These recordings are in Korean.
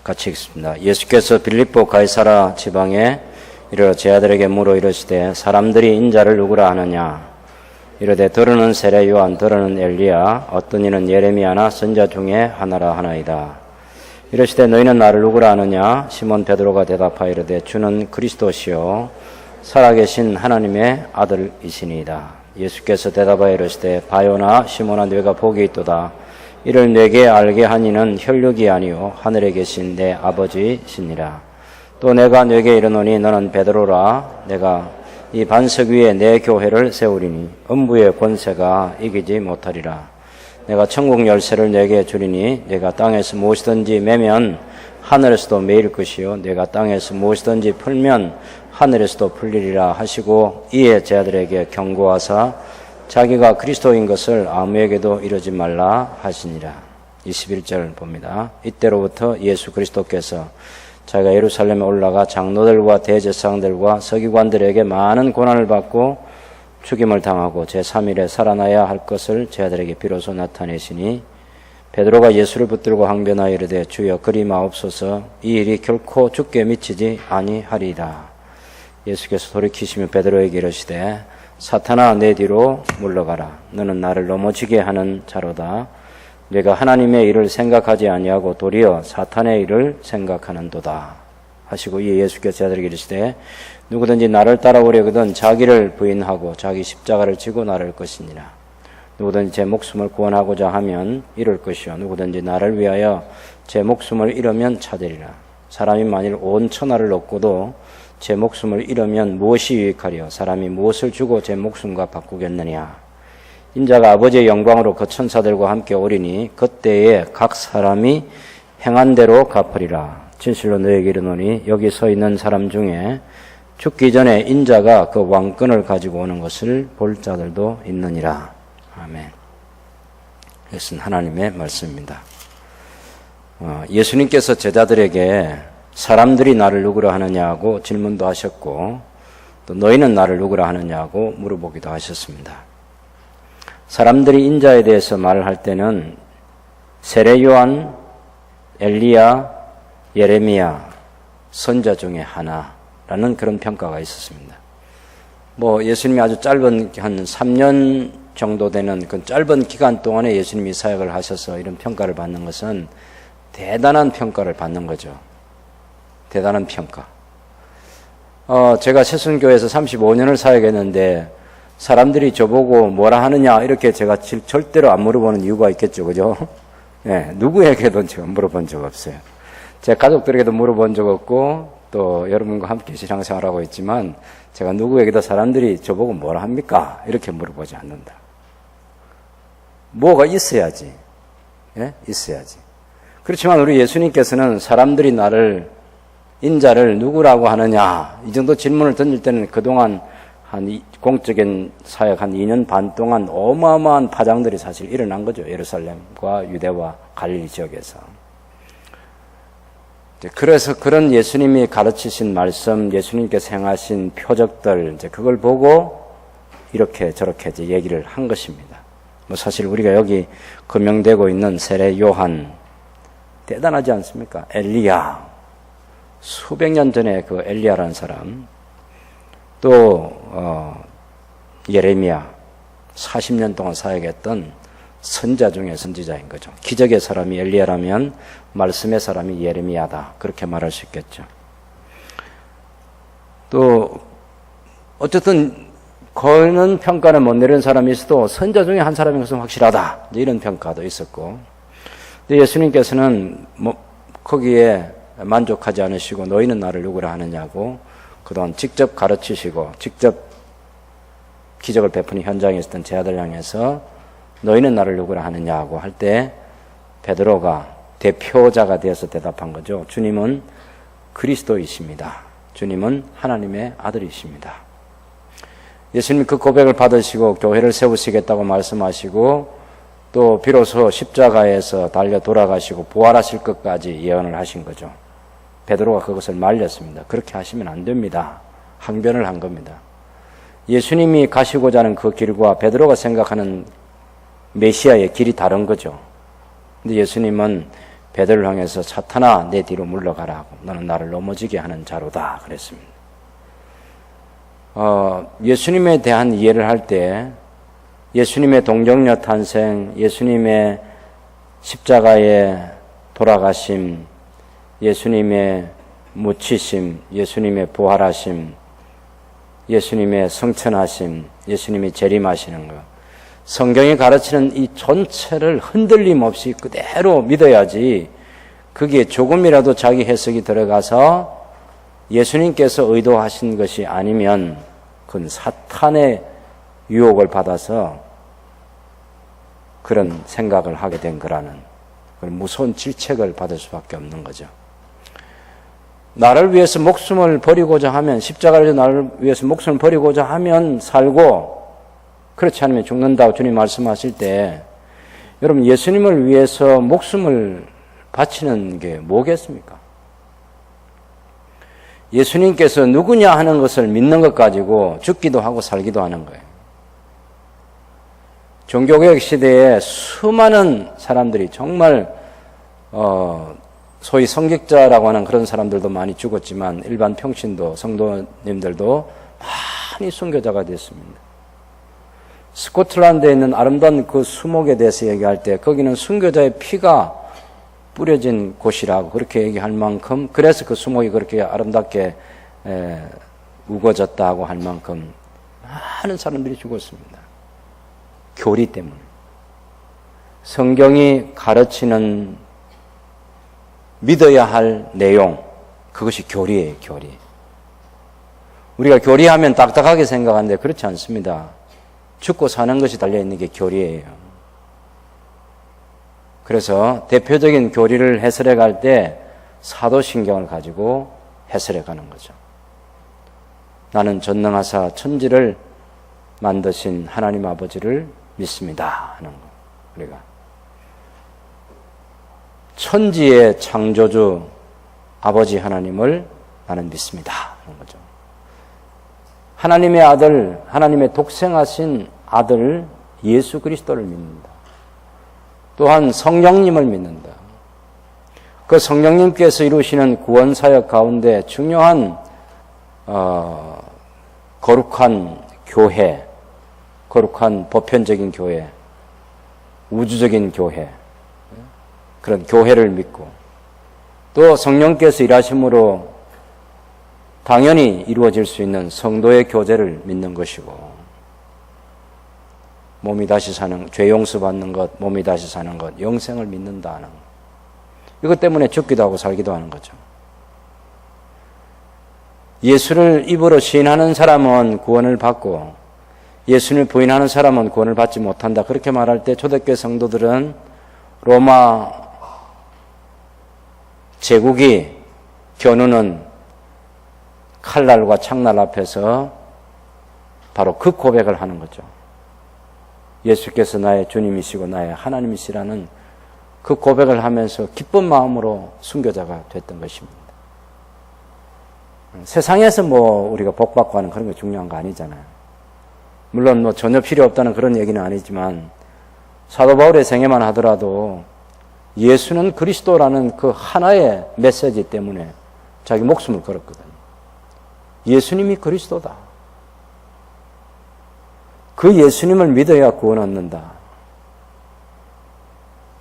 같이 읽습니다. 예수께서 빌립보 가이사라 지방에 이르러 제 아들에게 물어 이르시되 사람들이 인자를 누구라 하느냐 이르되 더러는 세례 요한 더러는 엘리야 어떤 이는 예레미야나 선자 중에 하나라 하나이다. 이르시되 너희는 나를 누구라 하느냐 시몬 베드로가 대답하여 이르되 주는 그리스도시요 살아계신 하나님의 아들이시니이다. 예수께서 대답하여 이르시되 바요나 시몬아 네가 복이 있도다. 이를 내게 알게 하니는 혈육이 아니요 하늘에 계신 내 아버지시니라. 또 내가 네게 이르노니 너는 베드로라. 내가 이 반석 위에 내 교회를 세우리니 음부의 권세가 이기지 못하리라. 내가 천국 열쇠를 네게 주리니 네가 땅에서 무엇이든지 매면 하늘에서도 매일 것이요 네가 땅에서 무엇이든지 풀면 하늘에서도 풀리리라 하시고 이에 제 아들에게 경고하사 자기가 그리스도인 것을 아무에게도 이르지 말라 하시니라. 21절 봅니다. 이때로부터 예수 그리스도께서 자기가 예루살렘에 올라가 장로들과 대제사장들과 서기관들에게 많은 고난을 받고 죽임을 당하고 제3일에 살아나야 할 것을 제 아들에게 비로소 나타내시니 베드로가 예수를 붙들고 항변하여 이르되 주여 그리 마옵소서 이 일이 결코 죽게 미치지 아니하리이다. 예수께서 돌이키시며 베드로에게 이르시되 사탄아 내 뒤로 물러가라. 너는 나를 넘어지게 하는 자로다. 내가 하나님의 일을 생각하지 아니하고 도리어 사탄의 일을 생각하는도다. 하시고 이 예수께서 제자들에게 이르시되 누구든지 나를 따라오려거든 자기를 부인하고 자기 십자가를 지고 나를 것이니라. 누구든지 제 목숨을 구원하고자 하면 잃을 것이요 누구든지 나를 위하여 제 목숨을 잃으면 찾으리라. 사람이 만일 온 천하를 얻고도 제 목숨을 잃으면 무엇이 유익하리요? 사람이 무엇을 주고 제 목숨과 바꾸겠느냐? 인자가 아버지의 영광으로 그 천사들과 함께 오리니 그때에 각 사람이 행한 대로 갚으리라. 진실로 너에게 이르노니 여기 서 있는 사람 중에 죽기 전에 인자가 그 왕권을 가지고 오는 것을 볼 자들도 있느니라. 아멘. 이것은 하나님의 말씀입니다. 예수님께서 제자들에게 사람들이 나를 누구라 하느냐고 질문도 하셨고 또 너희는 나를 누구라 하느냐고 물어보기도 하셨습니다. 사람들이 인자에 대해서 말을 할 때는 세례 요한, 엘리야, 예레미야, 선자 중에 하나라는 그런 평가가 있었습니다. 예수님이 아주 짧은 한 3년 정도 되는 그 짧은 기간 동안에 예수님이 사역을 하셔서 이런 평가를 받는 것은 대단한 평가를 받는 거죠. 대단한 평가. 제가 새순교회에서 35년을 사역했는데 사람들이 저보고 뭐라 하느냐 이렇게 제가 절대로 안 물어보는 이유가 있겠죠. 그죠? 네, 누구에게도 제가 물어본 적 없어요. 제 가족들에게도 물어본 적 없고 또 여러분과 함께 신앙생활하고 있지만 제가 누구에게도 사람들이 저보고 뭐라 합니까? 이렇게 물어보지 않는다. 뭐가 있어야지. 예? 있어야지. 그렇지만 우리 예수님께서는 사람들이 나를 인자를 누구라고 하느냐 이 정도 질문을 던질 때는 그동안 한 공적인 사역 한 2년 반 동안 어마어마한 파장들이 사실 일어난 거죠. 예루살렘과 유대와 갈릴리 지역에서. 그래서 그런 예수님이 가르치신 말씀, 예수님께서 행하신 표적들, 그걸 보고 이렇게 저렇게 얘기를 한 것입니다. 사실 우리가 여기 거명되고 있는 세례 요한, 대단하지 않습니까? 엘리야, 수백 년 전에 그 엘리야라는 사람, 또 예레미야, 40년 동안 사역했던 선자 중에 선지자인 거죠. 기적의 사람이 엘리야라면 말씀의 사람이 예레미야다. 그렇게 말할 수 있겠죠. 또 어쨌든 그는 평가는 못 내리는 사람이 있어도 선자 중에 한 사람인 것은 확실하다. 이런 평가도 있었고. 근데 예수님께서는 거기에 만족하지 않으시고 너희는 나를 누구라 하느냐고 그동안 직접 가르치시고 직접 기적을 베푸는 현장에 있었던 제 아들 향해서 너희는 나를 누구라 하느냐고 할 때 베드로가 대표자가 되어서 대답한 거죠. 주님은 그리스도이십니다. 주님은 하나님의 아들이십니다. 예수님이 그 고백을 받으시고 교회를 세우시겠다고 말씀하시고 또 비로소 십자가에서 달려 돌아가시고 부활하실 것까지 예언을 하신 거죠. 베드로가 그것을 말렸습니다. 그렇게 하시면 안 됩니다. 항변을 한 겁니다. 예수님이 가시고자 하는 그 길과 베드로가 생각하는 메시아의 길이 다른 거죠. 근데 예수님은 베드로를 향해서 사탄아 내 뒤로 물러가라 하고 너는 나를 넘어지게 하는 자로다 그랬습니다. 예수님에 대한 이해를 할 때 예수님의 동정녀 탄생, 예수님의 십자가의 돌아가심, 예수님의 묻히심, 예수님의 부활하심, 예수님의 성천하심, 예수님이 재림하시는 것, 성경이 가르치는 이 전체를 흔들림 없이 그대로 믿어야지 그게 조금이라도 자기 해석이 들어가서 예수님께서 의도하신 것이 아니면 그건 사탄의 유혹을 받아서 그런 생각을 하게 된 거라는 그런 무서운 질책을 받을 수밖에 없는 거죠. 나를 위해서 목숨을 버리고자 하면, 십자가를 나를 위해서 목숨을 버리고자 하면 살고 그렇지 않으면 죽는다고 주님 말씀하실 때 여러분 예수님을 위해서 목숨을 바치는 게 뭐겠습니까? 예수님께서 누구냐 하는 것을 믿는 것 가지고 죽기도 하고 살기도 하는 거예요. 종교개혁 시대에 수많은 사람들이 정말 소위 성직자라고 하는 그런 사람들도 많이 죽었지만 일반 평신도 성도님들도 많이 순교자가 됐습니다. 스코틀랜드에 있는 아름다운 그 수목에 대해서 얘기할 때 거기는 순교자의 피가 뿌려진 곳이라고 그렇게 얘기할 만큼, 그래서 그 수목이 그렇게 아름답게 우거졌다고 할 만큼 많은 사람들이 죽었습니다. 교리 때문에. 성경이 가르치는 믿어야 할 내용, 그것이 교리예요, 교리. 우리가 교리하면 딱딱하게 생각하는데 그렇지 않습니다. 죽고 사는 것이 달려있는 게 교리예요. 그래서 대표적인 교리를 해설해 갈 때 사도신경을 가지고 해설해 가는 거죠. 나는 전능하사 천지를 만드신 하나님 아버지를 믿습니다 하는 거. 우리가 천지의 창조주 아버지 하나님을 나는 믿습니다 하는 거죠. 하나님의 아들, 하나님의 독생하신 아들 예수 그리스도를 믿는다. 또한 성령님을 믿는다. 그 성령님께서 이루시는 구원사역 가운데 중요한 거룩한 교회, 거룩한 보편적인 교회, 우주적인 교회, 그런 교회를 믿고 또 성령께서 일하심으로 당연히 이루어질 수 있는 성도의 교제를 믿는 것이고, 몸이 다시 사는, 죄 용서 받는 것, 몸이 다시 사는 것, 영생을 믿는다는 것. 이것 때문에 죽기도 하고 살기도 하는 거죠. 예수를 입으로 시인하는 사람은 구원을 받고 예수를 부인하는 사람은 구원을 받지 못한다. 그렇게 말할 때 초대교회 성도들은 로마 제국이 겨누는 칼날과 창날 앞에서 바로 그 고백을 하는 거죠. 예수께서 나의 주님이시고 나의 하나님이시라는 그 고백을 하면서 기쁜 마음으로 순교자가 됐던 것입니다. 세상에서 우리가 복받고 하는 그런 게 중요한 거 아니잖아요. 물론 전혀 필요 없다는 그런 얘기는 아니지만 사도 바울의 생애만 하더라도 예수는 그리스도라는 그 하나의 메시지 때문에 자기 목숨을 걸었거든요. 예수님이 그리스도다. 그 예수님을 믿어야 구원 얻는다.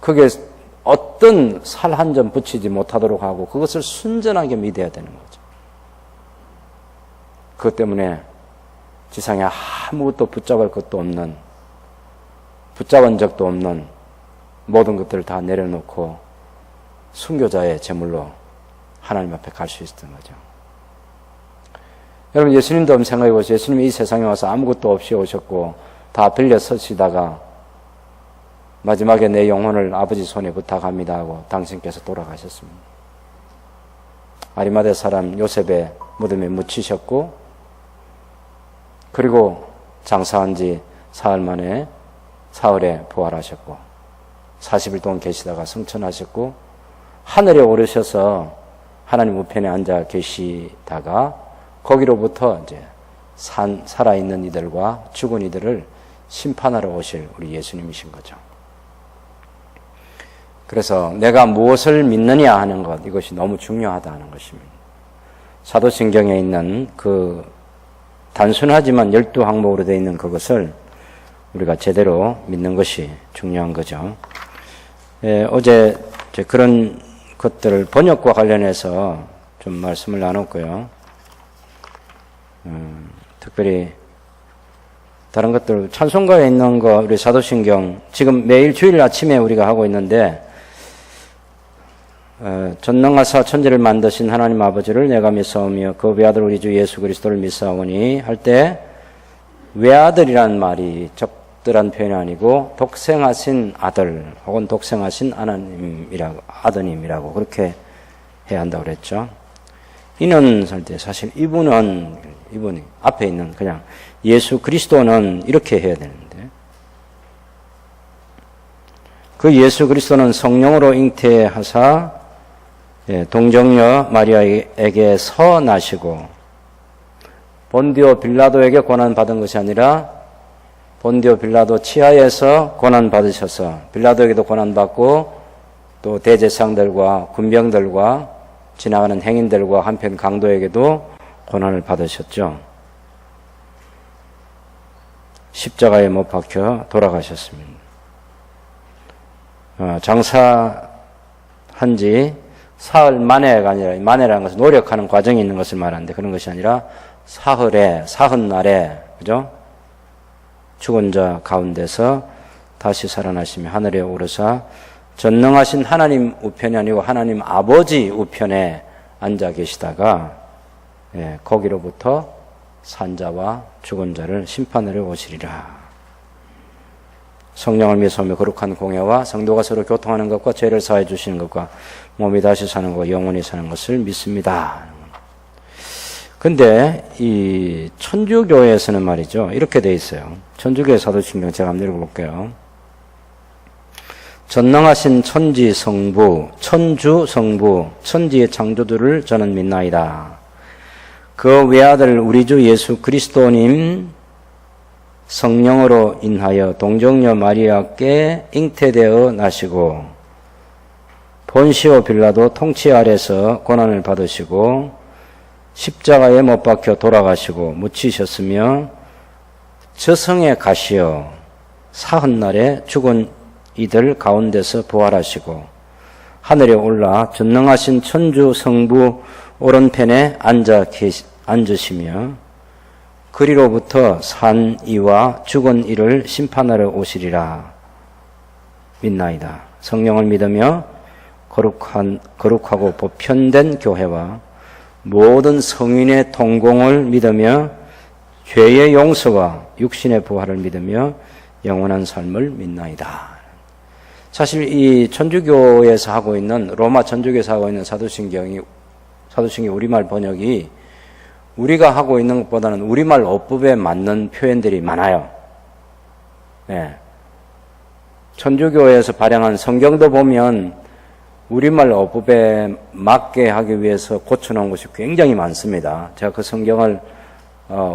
그게 어떤 살 한 점 붙이지 못하도록 하고 그것을 순전하게 믿어야 되는 거죠. 그것 때문에 지상에 아무것도 붙잡을 것도 없는, 붙잡은 적도 없는 모든 것들을 다 내려놓고 순교자의 제물로 하나님 앞에 갈 수 있었던 거죠. 여러분, 예수님도 한번 생각해 보세요. 예수님이 이 세상에 와서 아무것도 없이 오셨고 다 빌려 서시다가 마지막에 내 영혼을 아버지 손에 부탁합니다 하고 당신께서 돌아가셨습니다. 아리마대 사람 요셉의 무덤에 묻히셨고, 그리고 장사한 지 사흘 만에 사흘에 부활하셨고 40일 동안 계시다가 승천하셨고 하늘에 오르셔서 하나님 우편에 앉아 계시다가 거기로부터 이제 살아있는 이들과 죽은 이들을 심판하러 오실 우리 예수님이신 거죠. 그래서 내가 무엇을 믿느냐 하는 것, 이것이 너무 중요하다는 것입니다. 사도신경에 있는 그 단순하지만 12항목으로 되어 있는 그것을 우리가 제대로 믿는 것이 중요한 거죠. 어제 그런 것들을 번역과 관련해서 좀 말씀을 나눴고요. 특별히 다른 것들, 찬송가에 있는 거, 우리 사도신경, 지금 매일 주일 아침에 우리가 하고 있는데, 전능하사 천지를 만드신 하나님 아버지를 내가 믿사오며 그 외아들 우리 주 예수 그리스도를 믿사오니 할 때, 외아들이란 말이 적절한 표현이 아니고, 독생하신 아들, 혹은 독생하신 하나님이라고, 아드님이라고 그렇게 해야 한다고 그랬죠. 이는 살 때 사실 이분이 앞에 있는 그냥 예수 그리스도는 이렇게 해야 되는데, 그 예수 그리스도는 성령으로 잉태하사 동정녀 마리아에게서 나시고 본디오 빌라도에게 고난 받은 것이 아니라 본디오 빌라도 치하에서 고난 받으셔서 빌라도에게도 고난 받고 또 대제사장들과 군병들과 지나가는 행인들과 한편 강도에게도 고난을 받으셨죠. 십자가에 못 박혀 돌아가셨습니다. 장사한 지 사흘 만에가 아니라, 만에라는 것은 노력하는 과정이 있는 것을 말하는데 그런 것이 아니라 사흔날에, 그죠? 죽은 자 가운데서 다시 살아나시며 하늘에 오르사 전능하신 하나님 우편이 아니고 하나님 아버지 우편에 앉아 계시다가 거기로부터 산자와 죽은 자를 심판하러 오시리라. 성령을 믿으며 거룩한 공예와 성도가 서로 교통하는 것과 죄를 사해 주시는 것과 몸이 다시 사는 것과 영원히 사는 것을 믿습니다. 근데 이 천주교에서는 말이죠, 이렇게 돼 있어요. 천주교의 사도신경 제가 한번 읽어볼게요. 전능하신 천지 성부, 천주 성부, 천지의 창조주를 저는 믿나이다. 그 외아들 우리 주 예수 그리스도님 성령으로 인하여 동정녀 마리아께 잉태되어 나시고 본시오 빌라도 통치 아래서 고난을 받으시고 십자가에 못 박혀 돌아가시고 묻히셨으며 저승에 가시어 사흔날에 죽은 이들 가운데서 부활하시고 하늘에 올라 전능하신 천주 성부 오른편에 앉으시며 그리로부터 산 이와 죽은 이를 심판하러 오시리라 믿나이다. 성령을 믿으며 거룩하고 보편된 교회와 모든 성인의 동공을 믿으며 죄의 용서와 육신의 부활을 믿으며 영원한 삶을 믿나이다. 사실 이 천주교에서 하고 있는, 로마 천주교에서 하고 있는 사도신경이 우리말 번역이 우리가 하고 있는 것보다는 우리말 어법에 맞는 표현들이 많아요. 네. 천주교에서 발행한 성경도 보면 우리말 어법에 맞게 하기 위해서 고쳐놓은 것이 굉장히 많습니다. 제가 그 성경을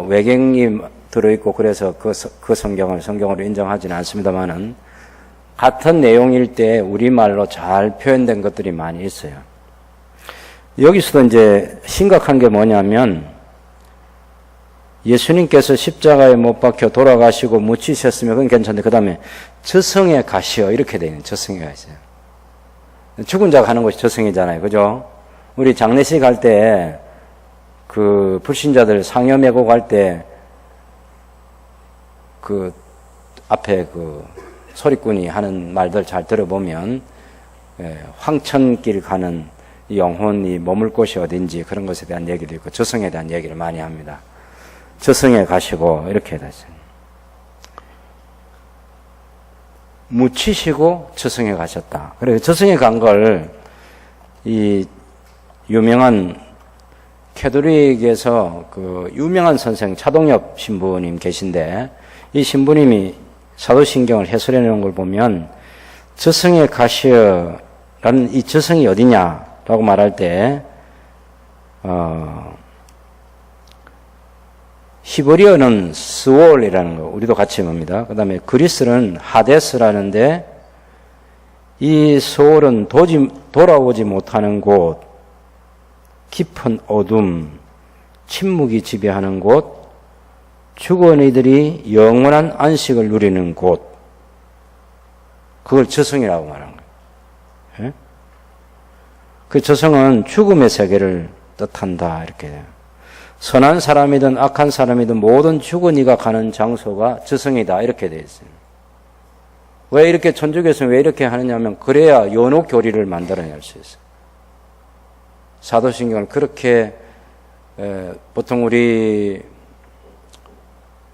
외경이 들어있고 그래서 그 성경으로 인정하지는 않습니다만은 같은 내용일 때 우리말로 잘 표현된 것들이 많이 있어요. 여기서도 이제 심각한 게 뭐냐면 예수님께서 십자가에 못 박혀 돌아가시고 묻히셨으면 그건 괜찮은데 그 다음에 저승에 가시어 이렇게 되어 있는 저승에 가시어요. 죽은 자가 하는 것이 저승이잖아요. 그죠? 우리 장례식 할 때 그 불신자들 상여 메고 갈 때 그 앞에 그 소리꾼이 하는 말들 잘 들어보면 황천길 가는 영혼이 머물 곳이 어딘지 그런 것에 대한 얘기도 있고 저승에 대한 얘기를 많이 합니다. 저승에 가시고 이렇게 되죠. 묻히시고 저승에 가셨다. 그래서 저승에 간 걸 이 유명한 캐톨릭에서 그 유명한 선생 차동엽 신부님 계신데 이 신부님이 사도신경을 해설해 놓은 걸 보면 저승에 가시어라는 이 저승이 어디냐라고 말할 때 히브리어는 스월이라는 거 우리도 같이 봅니다. 그 다음에 그리스는 하데스라는데 이 소홀은 돌아오지 못하는 곳, 깊은 어둠, 침묵이 지배하는 곳, 죽은 이들이 영원한 안식을 누리는 곳, 그걸 저승이라고 말하는 거예요. 예? 그 저승은 죽음의 세계를 뜻한다, 이렇게 돼요. 선한 사람이든 악한 사람이든 모든 죽은 이가 가는 장소가 저승이다, 이렇게 되어 있어요. 왜 이렇게 천주교에서는 왜 이렇게 하느냐면 그래야 연옥 교리를 만들어낼 수 있어요. 사도신경을 그렇게 보통 우리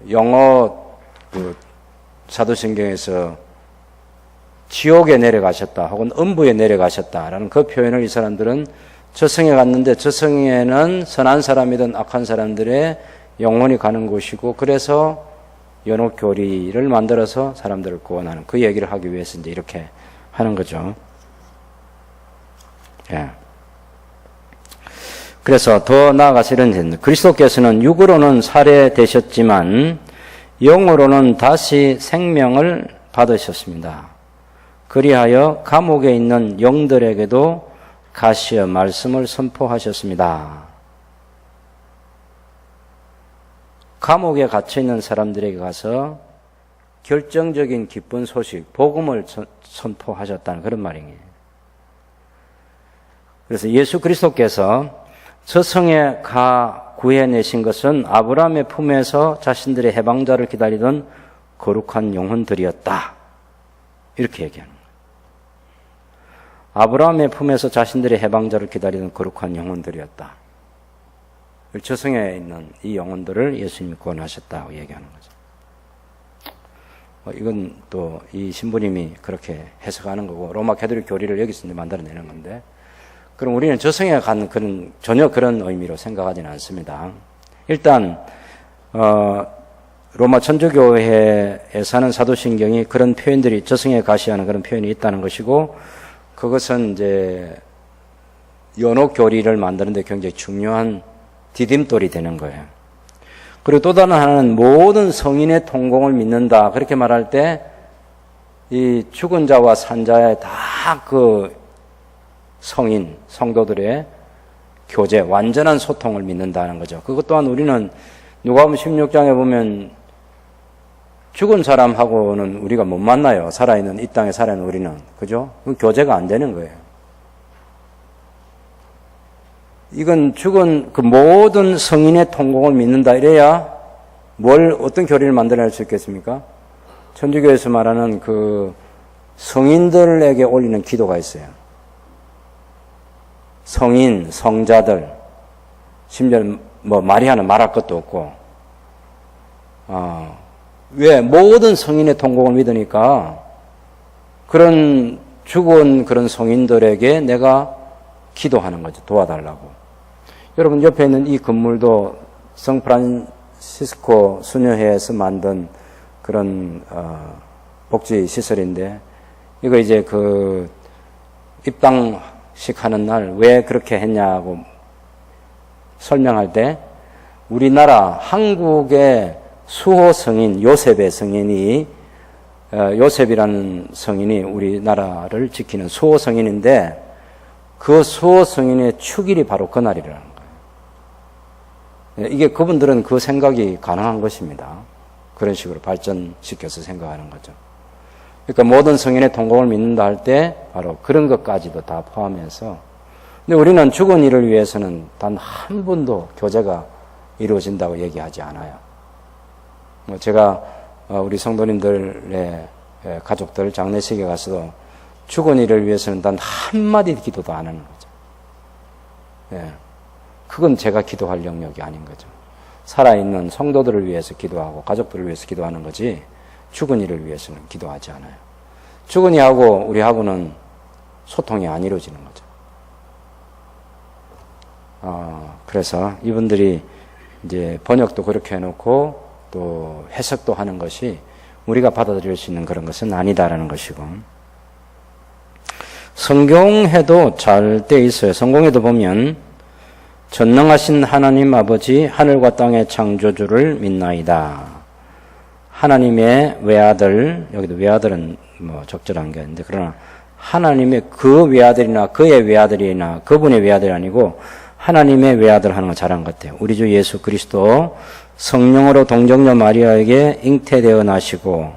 영어 사도신경에서 지옥에 내려가셨다 혹은 음부에 내려가셨다라는 그 표현을 이 사람들은 저승에 갔는데 저승에는 선한 사람이든 악한 사람들의 영혼이 가는 곳이고 그래서 연옥교리를 만들어서 사람들을 구원하는 그 얘기를 하기 위해서 이제 이렇게 하는 거죠. 예. 그래서 더 나아가서 이런 얘기입니다. 그리스도께서는 육으로는 살해되셨지만 영으로는 다시 생명을 받으셨습니다. 그리하여 감옥에 있는 영들에게도 가시어 말씀을 선포하셨습니다. 감옥에 갇혀있는 사람들에게 가서 결정적인 기쁜 소식, 복음을 선포하셨다는 그런 말이에요. 그래서 예수 그리스도께서 저승에 가 구해내신 것은 아브라함의 품에서 자신들의 해방자를 기다리던 거룩한 영혼들이었다. 이렇게 얘기하는 거예요. 아브라함의 품에서 자신들의 해방자를 기다리던 거룩한 영혼들이었다. 저승에 있는 이 영혼들을 예수님이 구원하셨다고 얘기하는 거죠. 이건 또 이 신부님이 그렇게 해석하는 거고 로마 가톨릭 교리를 여기서 만들어내는 건데 그럼 우리는 저승에 간 그런 전혀 그런 의미로 생각하지는 않습니다. 일단 로마 천주교회에 사는 사도신경이 그런 표현들이 저승에 가시하는 그런 표현이 있다는 것이고 그것은 이제 연옥 교리를 만드는 데 굉장히 중요한 디딤돌이 되는 거예요. 그리고 또 다른 하나는 모든 성인의 통공을 믿는다. 그렇게 말할 때 이 죽은 자와 산 자의 다 그 성인, 성도들의 교제, 완전한 소통을 믿는다는 거죠. 그것 또한 우리는 누가복음 16장에 보면 죽은 사람하고는 우리가 못 만나요. 살아있는, 이 땅에 살아있는 우리는. 그죠? 그건 교제가 안 되는 거예요. 이건 죽은 그 모든 성인의 통공을 믿는다. 이래야 어떤 교리를 만들어낼 수 있겠습니까? 천주교에서 말하는 그 성인들에게 올리는 기도가 있어요. 성인, 성자들, 심지어 마리아는 말할 것도 없고, 왜? 모든 성인의 통공을 믿으니까 그런 죽은 그런 성인들에게 내가 기도하는 거죠. 도와달라고. 여러분 옆에 있는 이 건물도 성프란시스코 수녀회에서 만든 그런 복지 시설인데 이거 이제 그 입당식 하는 날 왜 그렇게 했냐고 설명할 때 우리나라 한국의 수호 성인 요셉의 성인이 요셉이라는 성인이 우리나라를 지키는 수호 성인인데 그 수호 성인의 축일이 바로 그날이라는 거예요. 이게 그분들은 그 생각이 가능한 것입니다. 그런 식으로 발전시켜서 생각하는 거죠. 그러니까 모든 성인의 통공을 믿는다 할 때 바로 그런 것까지도 다 포함해서 근데 우리는 죽은 이를 위해서는 단 한 번도 교제가 이루어진다고 얘기하지 않아요. 제가 우리 성도님들의 가족들 장례식에 가서도 죽은 이를 위해서는 단 한마디 기도도 안 하는 거죠. 예. 그건 제가 기도할 영역이 아닌 거죠. 살아있는 성도들을 위해서 기도하고 가족들을 위해서 기도하는 거지 죽은 이를 위해서는 기도하지 않아요. 죽은 이하고 우리하고는 소통이 안 이루어지는 거죠. 그래서 이분들이 이제 번역도 그렇게 해놓고 또 해석도 하는 것이 우리가 받아들일 수 있는 그런 것은 아니다라는 것이고 성경에도 잘 돼 있어요. 성경에도 보면 전능하신 하나님 아버지 하늘과 땅의 창조주를 믿나이다. 하나님의 외아들, 여기도 외아들은 적절한 게 아닌데 그러나 하나님의 그 외아들이나 그의 외아들이나 그분의 외아들이 아니고 하나님의 외아들 하는 거 잘한 것 같아요. 우리 주 예수 그리스도 성령으로 동정녀 마리아에게 잉태되어 나시고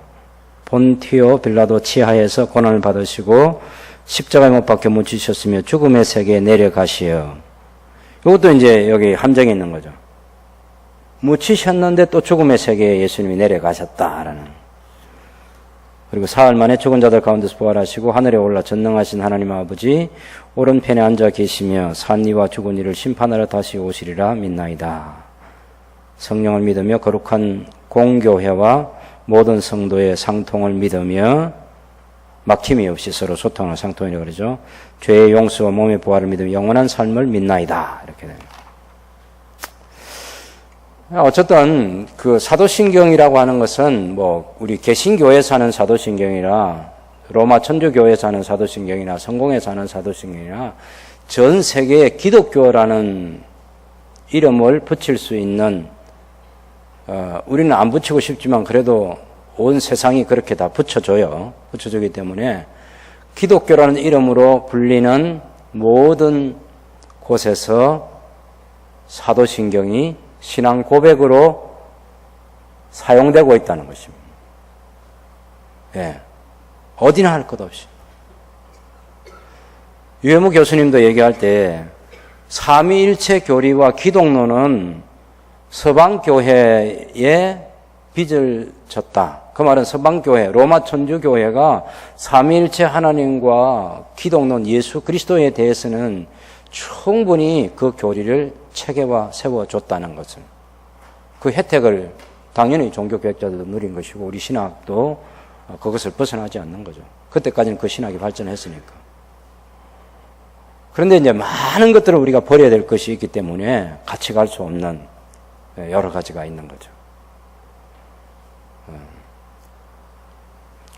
본티오 빌라도 치하에서 고난을 받으시고 십자가에 못 박혀 묻히셨으며 죽음의 세계에 내려가시어. 이것도 이제 여기 함정이 있는 거죠. 묻히셨는데 또 죽음의 세계에 예수님이 내려가셨다라는. 그리고 사흘 만에 죽은 자들 가운데서 부활하시고 하늘에 올라 전능하신 하나님 아버지 오른편에 앉아 계시며 산 이와 죽은 이를 심판하러 다시 오시리라 믿나이다. 성령을 믿으며 거룩한 공교회와 모든 성도의 상통을 믿으며 막힘이 없이 서로 소통하는 상통이라고 그러죠. 죄의 용서와 몸의 부활을 믿으며 영원한 삶을 믿나이다. 이렇게 됩니다. 어쨌든 그 사도신경이라고 하는 것은 뭐 우리 개신교에서 하는 사도신경이라 로마 천주교에서 하는 사도신경이나 성공에서 하는 사도신경이나 전 세계에 기독교라는 이름을 붙일 수 있는 우리는 안 붙이고 싶지만 그래도 온 세상이 그렇게 다 붙여줘요. 붙여주기 때문에 기독교라는 이름으로 불리는 모든 곳에서 사도신경이 신앙 고백으로 사용되고 있다는 것입니다. 예. 어디나 할 것 없이. 유해무 교수님도 얘기할 때 삼위일체 교리와 기독론은 서방교회에 빚을 졌다. 그 말은 서방교회, 로마 천주교회가 삼위일체 하나님과 기독론 예수 그리스도에 대해서는 충분히 그 교리를 체계화 세워줬다는 것을. 그 혜택을 당연히 종교개혁자들도 누린 것이고 우리 신학도 그것을 벗어나지 않는 거죠. 그때까지는 그 신학이 발전했으니까. 그런데 이제 많은 것들을 우리가 버려야 될 것이 있기 때문에 같이 갈 수 없는 여러 가지가 있는 거죠.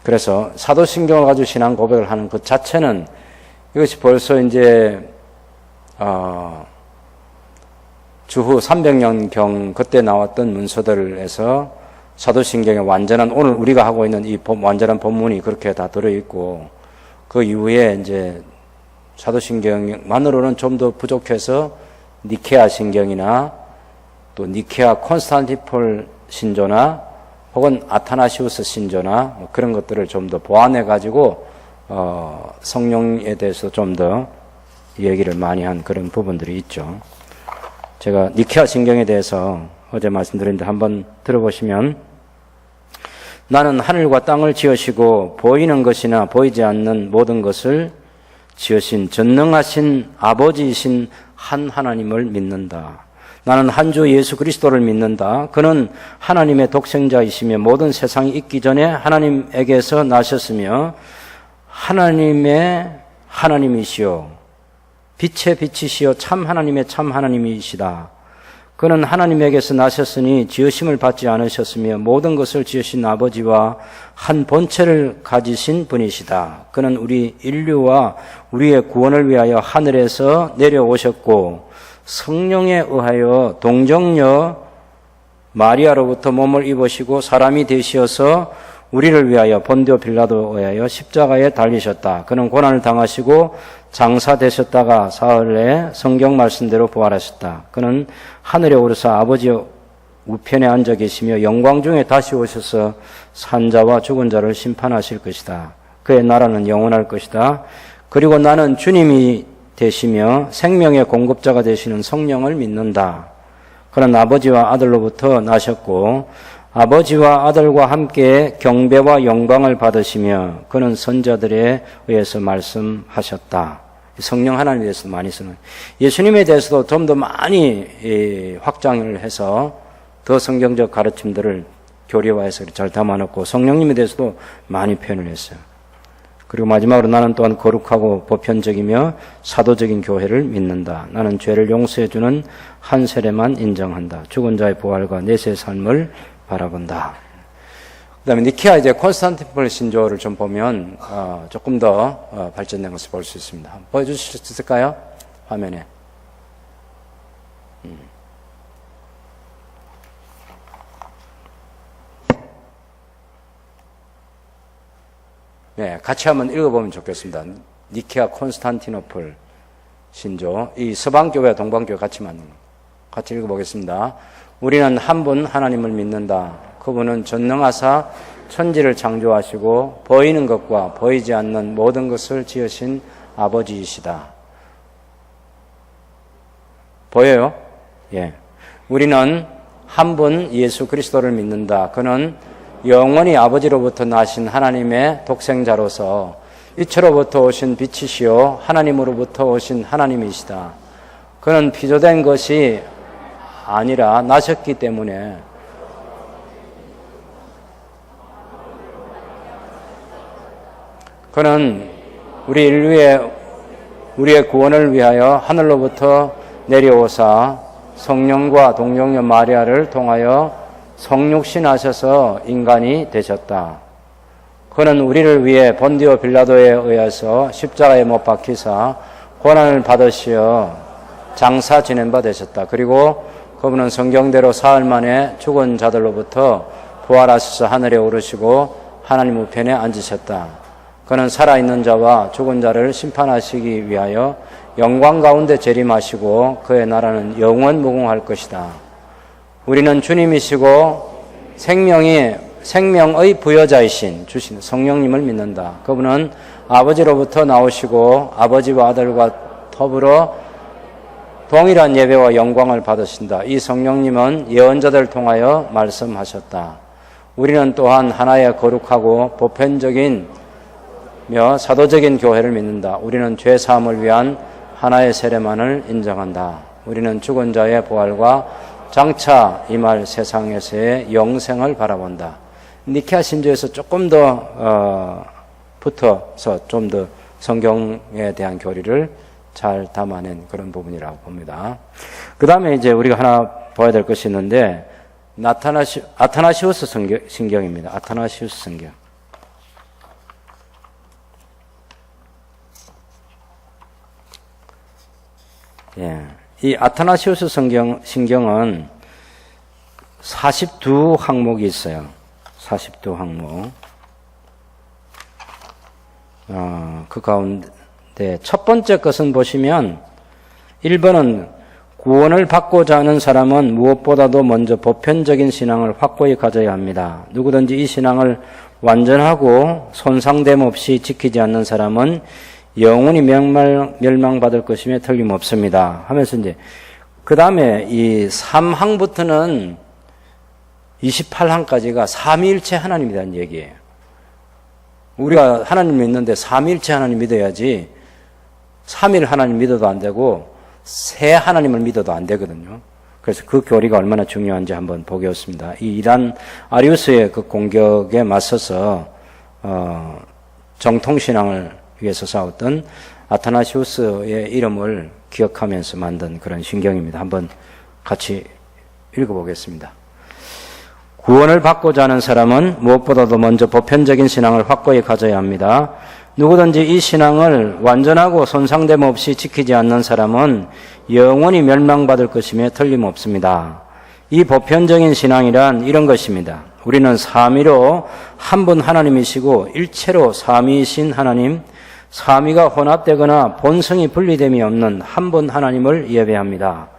그래서 사도신경을 가지고 신앙 고백을 하는 것 자체는 이것이 벌써 이제 주후 300년경 그때 나왔던 문서들에서 사도신경의 완전한 오늘 우리가 하고 있는 이 완전한 본문이 그렇게 다 들어있고 그 이후에 이제 사도신경만으로는 좀 더 부족해서 니케아 신경이나 또 니케아 콘스탄티폴 신조나 혹은 아타나시우스 신조나 뭐 그런 것들을 좀 더 보완해 가지고 성령에 대해서 좀 더 얘기를 많이 한 그런 부분들이 있죠. 제가 니케아 신경에 대해서 어제 말씀드렸는데 한번 들어보시면 나는 하늘과 땅을 지으시고 보이는 것이나 보이지 않는 모든 것을 지으신 전능하신 아버지이신 한 하나님을 믿는다. 나는 한 주 예수 그리스도를 믿는다. 그는 하나님의 독생자이시며 모든 세상이 있기 전에 하나님에게서 나셨으며 하나님의 하나님이시요 빛의 빛이시요 참 하나님의 참 하나님이시다. 그는 하나님에게서 나셨으니 지으심을 받지 않으셨으며 모든 것을 지으신 아버지와 한 본체를 가지신 분이시다. 그는 우리 인류와 우리의 구원을 위하여 하늘에서 내려오셨고 성령에 의하여 동정녀 마리아로부터 몸을 입으시고 사람이 되시어서 우리를 위하여 본디오 빌라도에 의하여 십자가에 달리셨다. 그는 고난을 당하시고 장사되셨다가 사흘에 성경 말씀대로 부활하셨다. 그는 하늘에 오르사 아버지 우편에 앉아 계시며 영광 중에 다시 오셔서 산자와 죽은 자를 심판하실 것이다. 그의 나라는 영원할 것이다. 그리고 나는 주님이 되시며 생명의 공급자가 되시는 성령을 믿는다. 그는 아버지와 아들로부터 나셨고 아버지와 아들과 함께 경배와 영광을 받으시며 그는 선자들에 의해서 말씀하셨다. 성령 하나님에 대해서 많이 쓰는 예수님에 대해서도 좀 더 많이 확장을 해서 더 성경적 가르침들을 교리화해서 잘 담아놓고 성령님에 대해서도 많이 표현을 했어요. 그리고 마지막으로 나는 또한 거룩하고 보편적이며 사도적인 교회를 믿는다. 나는 죄를 용서해주는 한 세례만 인정한다. 죽은 자의 부활과 내세의 삶을 바라본다. 그 다음에 니케아 이제 콘스탄티폴 신조를 좀 보면 조금 더 발전된 것을 볼 수 있습니다. 보여주실 수 있을까요? 화면에. 네, 같이 한번 읽어보면 좋겠습니다. 니케아 콘스탄티노플 신조, 이 서방교회와 동방교회 같이 맞는 거. 같이 읽어보겠습니다. 우리는 한 분 하나님을 믿는다. 그분은 전능하사 천지를 창조하시고 보이는 것과 보이지 않는 모든 것을 지으신 아버지이시다. 보여요? 예. 우리는 한 분 예수 그리스도를 믿는다. 그는 영원히 아버지로부터 나신 하나님의 독생자로서 빛으로부터 오신 빛이시요 하나님으로부터 오신 하나님이시다. 그는 피조된 것이 아니라 나셨기 때문에 그는 우리의 구원을 위하여 하늘로부터 내려오사 성령과 동정녀 마리아를 통하여 성육신하셔서 인간이 되셨다. 그는 우리를 위해 본디오 빌라도에 의해서 십자가에 못 박히사 고난을 받으시어 장사 지낸 바 되셨다. 그리고 그분은 성경대로 사흘 만에 죽은 자들로부터 부활하셔서 하늘에 오르시고 하나님 우편에 앉으셨다. 그는 살아있는 자와 죽은 자를 심판하시기 위하여 영광 가운데 재림하시고 그의 나라는 영원 무궁할 것이다. 우리는 주님이시고 생명의 부여자이신 주신 성령님을 믿는다. 그분은 아버지로부터 나오시고 아버지와 아들과 더불어 동일한 예배와 영광을 받으신다. 이 성령님은 예언자들을 통하여 말씀하셨다. 우리는 또한 하나의 거룩하고 보편적인 사도적인 교회를 믿는다. 우리는 죄 사함을 위한 하나의 세례만을 인정한다. 우리는 죽은 자의 부활과 장차 임할 세상에서의 영생을 바라본다. 니케아 신조에서 조금 더 붙어서 좀 더 성경에 대한 교리를 잘 담아낸 그런 부분이라고 봅니다. 그 다음에 이제 우리가 하나 봐야 될 것이 있는데 아타나시우스 성경입니다. 아타나시우스 성경. 예. 이 아타나시우스 신경은 42항목이 있어요. 42항목. 그 가운데 첫 번째 것은 보시면 1번은 구원을 받고자 하는 사람은 무엇보다도 먼저 보편적인 신앙을 확고히 가져야 합니다. 누구든지 이 신앙을 완전하고 손상됨 없이 지키지 않는 사람은 영원히 멸망받을 것임에 틀림없습니다. 하면서 이제 그 다음에 이 3항부터는 28항까지가 삼위일체 하나님이라는 얘기예요. 우리가 하나님 믿는데 삼위일체 하나님 믿어야지 3일 하나님 믿어도 안 되고 세 하나님을 믿어도 안 되거든요. 그래서 그 교리가 얼마나 중요한지 한번 보겠습니다. 이 이단 아리우스의 그 공격에 맞서서 정통신앙을 위해서 싸웠던 아타나시우스의 이름을 기억하면서 만든 그런 신경입니다. 한번 같이 읽어보겠습니다. 구원을 받고자 하는 사람은 무엇보다도 먼저 보편적인 신앙을 확고히 가져야 합니다. 누구든지 이 신앙을 완전하고 손상됨 없이 지키지 않는 사람은 영원히 멸망받을 것임에 틀림없습니다. 이 보편적인 신앙이란 이런 것입니다. 우리는 삼위로 한 분 하나님이시고 일체로 삼위이신 하나님, 삼위가 혼합되거나 본성이 분리됨이 없는 한 분 하나님을 예배합니다.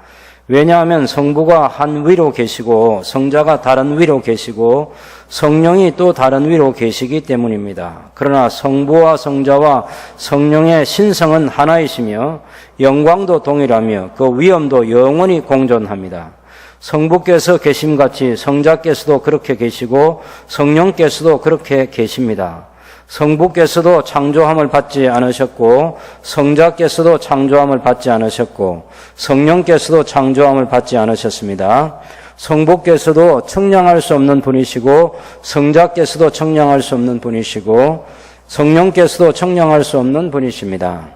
왜냐하면 성부가 한 위로 계시고 성자가 다른 위로 계시고 성령이 또 다른 위로 계시기 때문입니다. 그러나 성부와 성자와 성령의 신성은 하나이시며 영광도 동일하며 그 위엄도 영원히 공존합니다. 성부께서 계심같이 성자께서도 그렇게 계시고 성령께서도 그렇게 계십니다. 성부께서도 창조함을 받지 않으셨고 성자께서도 창조함을 받지 않으셨고 성령께서도 창조함을 받지 않으셨습니다. 성부께서도 측량할 수 없는 분이시고 성자께서도 측량할 수 없는 분이시고 성령께서도 측량할 수 없는 분이십니다.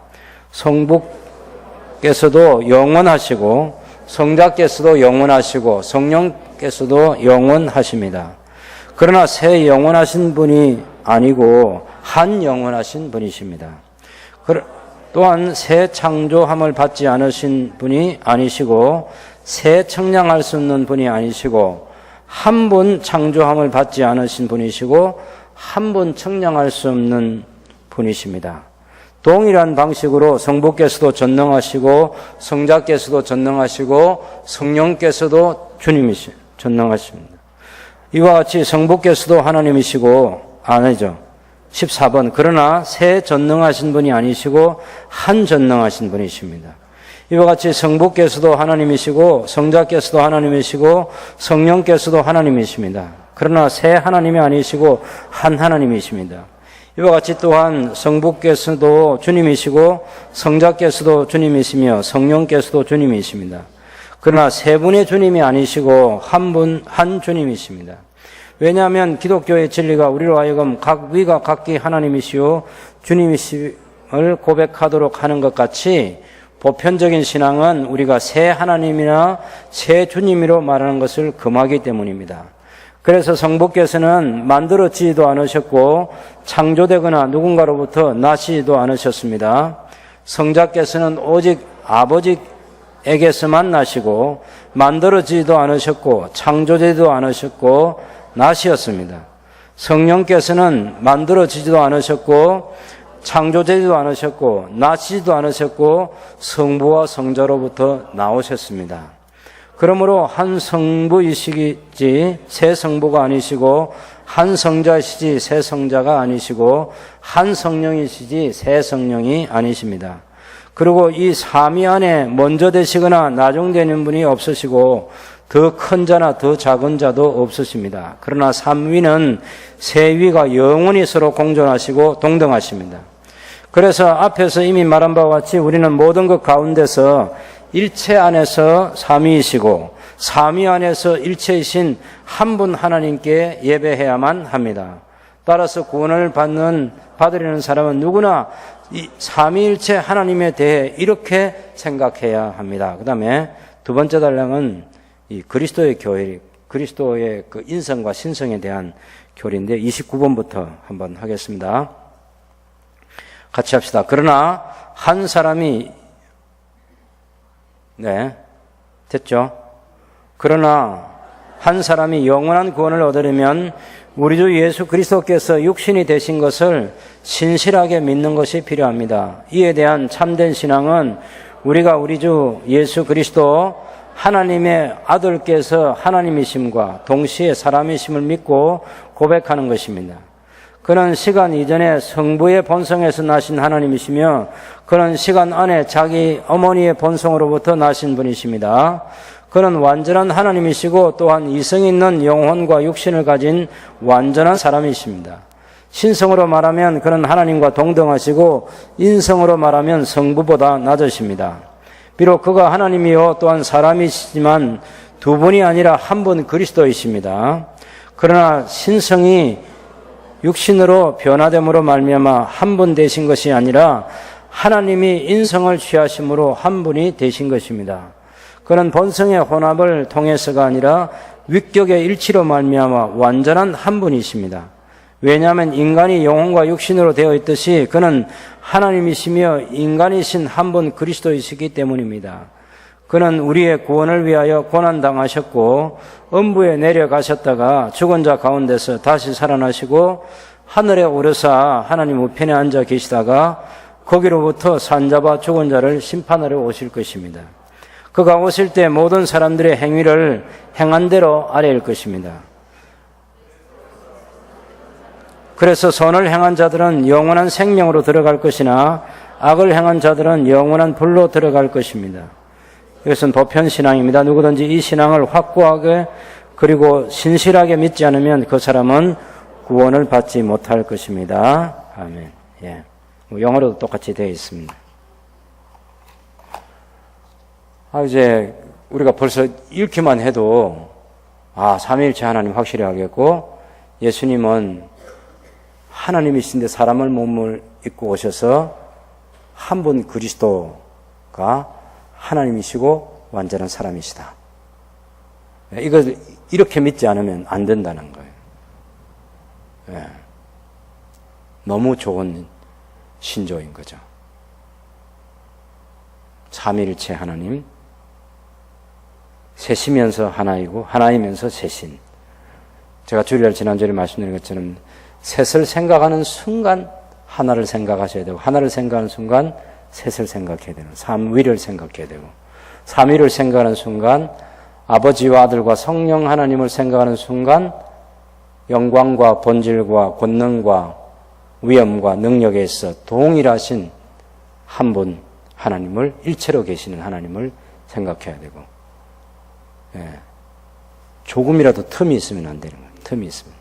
성부께서도 영원하시고 성자께서도 영원하시고 성령께서도 영원하십니다. 그러나 새 영원하신 분이 아니고 한 영원하신 분이십니다. 또한 새 창조함을 받지 않으신 분이 아니시고 새 측량할 수 없는 분이 아니시고 한 분 창조함을 받지 않으신 분이시고 한 분 측량할 수 없는 분이십니다. 동일한 방식으로 성부께서도 전능하시고 성자께서도 전능하시고 성령께서도 전능하십니다. 이와 같이 성부께서도 하나님이시고 아니죠. 14번 그러나 세 전능하신 분이 아니시고 한 전능하신 분이십니다. 이와 같이 성부께서도 하나님이시고 성자께서도 하나님이시고 성령께서도 하나님이십니다. 그러나 세 하나님이 아니시고 한 하나님이십니다. 이와 같이 또한 성부께서도 주님이시고 성자께서도 주님이시며 성령께서도 주님이십니다. 그러나 세 분의 주님이 아니시고 한 주님이십니다. 왜냐하면 기독교의 진리가 우리로 하여금 각 위가 각기 하나님이시오 주님이심을 고백하도록 하는 것 같이 보편적인 신앙은 우리가 세 하나님이나 세 주님으로 말하는 것을 금하기 때문입니다. 그래서 성부께서는 만들어지지도 않으셨고 창조되거나 누군가로부터 나시지도 않으셨습니다. 성자께서는 오직 아버지에게서만 나시고 만들어지지도 않으셨고 창조되지도 않으셨고 나시였습니다. 성령께서는 만들어지지도 않으셨고 창조되지도 않으셨고 나시지도 않으셨고 성부와 성자로부터 나오셨습니다. 그러므로 한 성부이시지 새 성부가 아니시고 한 성자이시지 새 성자가 아니시고 한 성령이시지 새 성령이 아니십니다. 그리고 이 삼위 안에 먼저 되시거나 나중되는 분이 없으시고 더 큰 자나 더 작은 자도 없으십니다. 그러나 삼위는 세 위가 영원히 서로 공존하시고 동등하십니다. 그래서 앞에서 이미 말한 바와 같이 우리는 모든 것 가운데서 일체 안에서 삼위이시고 삼위 안에서 일체이신 한 분 하나님께 예배해야만 합니다. 따라서 구원을 받으려는 사람은 누구나 이 삼위일체 하나님에 대해 이렇게 생각해야 합니다. 그 다음에 두 번째 달랑은 이 그리스도의 교회, 그리스도의 그 인성과 신성에 대한 교리인데 29번부터 한번 하겠습니다. 같이 합시다. 그러나 한 사람이 됐죠? 그러나 한 사람이 영원한 구원을 얻으려면 우리 주 예수 그리스도께서 육신이 되신 것을 신실하게 믿는 것이 필요합니다. 이에 대한 참된 신앙은 우리가 우리 주 예수 그리스도 하나님의 아들께서 하나님이심과 동시에 사람이심을 믿고 고백하는 것입니다. 그는 시간 이전에 성부의 본성에서 나신 하나님이시며 그는 시간 안에 자기 어머니의 본성으로부터 나신 분이십니다. 그는 완전한 하나님이시고 또한 이성 있는 영혼과 육신을 가진 완전한 사람이십니다. 신성으로 말하면 그는 하나님과 동등하시고 인성으로 말하면 성부보다 낮으십니다. 비록 그가 하나님이요 또한 사람이시지만 두 분이 아니라 한 분 그리스도이십니다. 그러나 신성이 육신으로 변화됨으로 말미암아 한 분 되신 것이 아니라 하나님이 인성을 취하심으로 한 분이 되신 것입니다. 그는 본성의 혼합을 통해서가 아니라 위격의 일치로 말미암아 완전한 한 분이십니다. 왜냐하면 인간이 영혼과 육신으로 되어 있듯이 그는 하나님이시며 인간이신 한 분 그리스도이시기 때문입니다. 그는 우리의 구원을 위하여 고난당하셨고 음부에 내려가셨다가 죽은 자 가운데서 다시 살아나시고 하늘에 오르사 하나님 우편에 앉아 계시다가 거기로부터 산자와 죽은 자를 심판하러 오실 것입니다. 그가 오실 때 모든 사람들의 행위를 행한 대로 아뢰일 것입니다. 그래서 선을 행한 자들은 영원한 생명으로 들어갈 것이나 악을 행한 자들은 영원한 불로 들어갈 것입니다. 이것은 보편신앙입니다. 누구든지 이 신앙을 확고하게 그리고 신실하게 믿지 않으면 그 사람은 구원을 받지 못할 것입니다. 아멘. 예. 영어로도 똑같이 되어 있습니다. 이제 우리가 벌써 읽기만 해도 삼위일체 하나님 확실히 알겠고 예수님은 하나님이신데 사람을 몸을 입고 오셔서 한 분 그리스도가 하나님이시고 완전한 사람이시다. 이걸 이렇게 믿지 않으면 안 된다는 거예요. 예. 너무 좋은 신조인 거죠. 삼위일체 하나님, 셋이면서 하나이고 하나이면서 셋인. 제가 주일날 지난주에 말씀드린 것처럼 셋을 생각하는 순간 하나를 생각하셔야 되고, 하나를 생각하는 순간 셋을 생각해야 되는, 삼위를 생각해야 되고, 삼위를 생각하는 순간 아버지와 아들과 성령 하나님을 생각하는 순간 영광과 본질과 권능과 위엄과 능력에 있어 동일하신 한 분 하나님을, 일체로 계시는 하나님을 생각해야 되고, 조금이라도 틈이 있으면 안 되는 거예요. 틈이 있으면.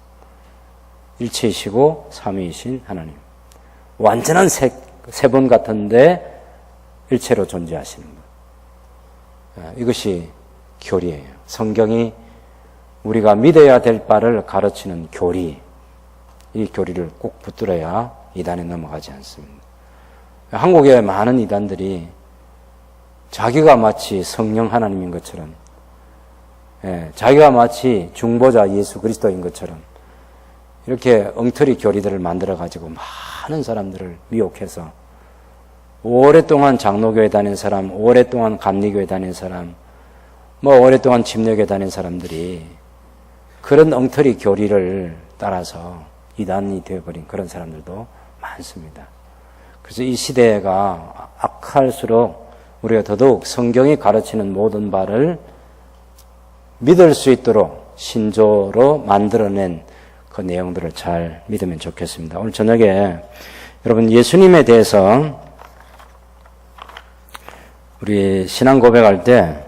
일체이시고 삼위이신 하나님. 완전한 세 분 같은데 일체로 존재하시는 것. 이것이 교리예요. 성경이 우리가 믿어야 될 바를 가르치는 교리. 이 교리를 꼭 붙들어야 이단에 넘어가지 않습니다. 한국의 많은 이단들이 자기가 마치 성령 하나님인 것처럼, 자기가 마치 중보자 예수 그리스도인 것처럼 이렇게 엉터리 교리들을 만들어가지고 많은 사람들을 미혹해서 오랫동안 장로교회 다닌 사람, 오랫동안 감리교회 다닌 사람, 오랫동안 침례교회 다닌 사람들이 그런 엉터리 교리를 따라서 이단이 되어버린 그런 사람들도 많습니다. 그래서 이 시대가 악할수록 우리가 더더욱 성경이 가르치는 모든 바를 믿을 수 있도록 신조로 만들어낸 그 내용들을 잘 믿으면 좋겠습니다. 오늘 저녁에 여러분 예수님에 대해서 우리 신앙 고백할 때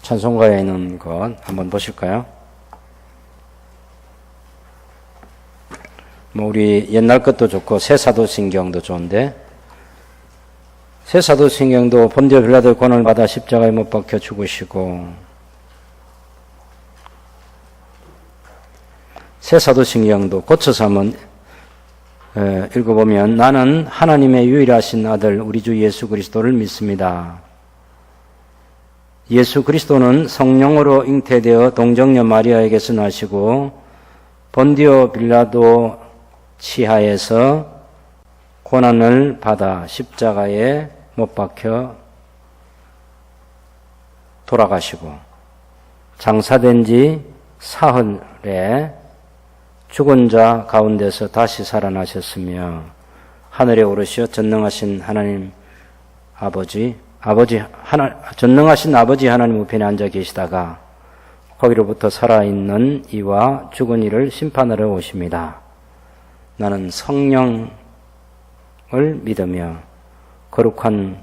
찬송가에 있는 것 한번 보실까요? 우리 옛날 것도 좋고 새 사도신경도 좋은데, 새 사도신경도 본디오 빌라도의 권을 받아 십자가에 못 박혀 죽으시고, 새 사도신경도 고쳐서 한번 읽어보면, 나는 하나님의 유일하신 아들 우리 주 예수 그리스도를 믿습니다. 예수 그리스도는 성령으로 잉태되어 동정녀 마리아에게서 나시고 본디오 빌라도 치하에서 고난을 받아 십자가에 못 박혀 돌아가시고 장사된 지 사흘에 죽은 자 가운데서 다시 살아나셨으며 하늘에 오르시어 전능하신 하나님 전능하신 아버지 하나님 우편에 앉아 계시다가 거기로부터 살아있는 이와 죽은 이를 심판하러 오십니다. 나는 성령을 믿으며 거룩한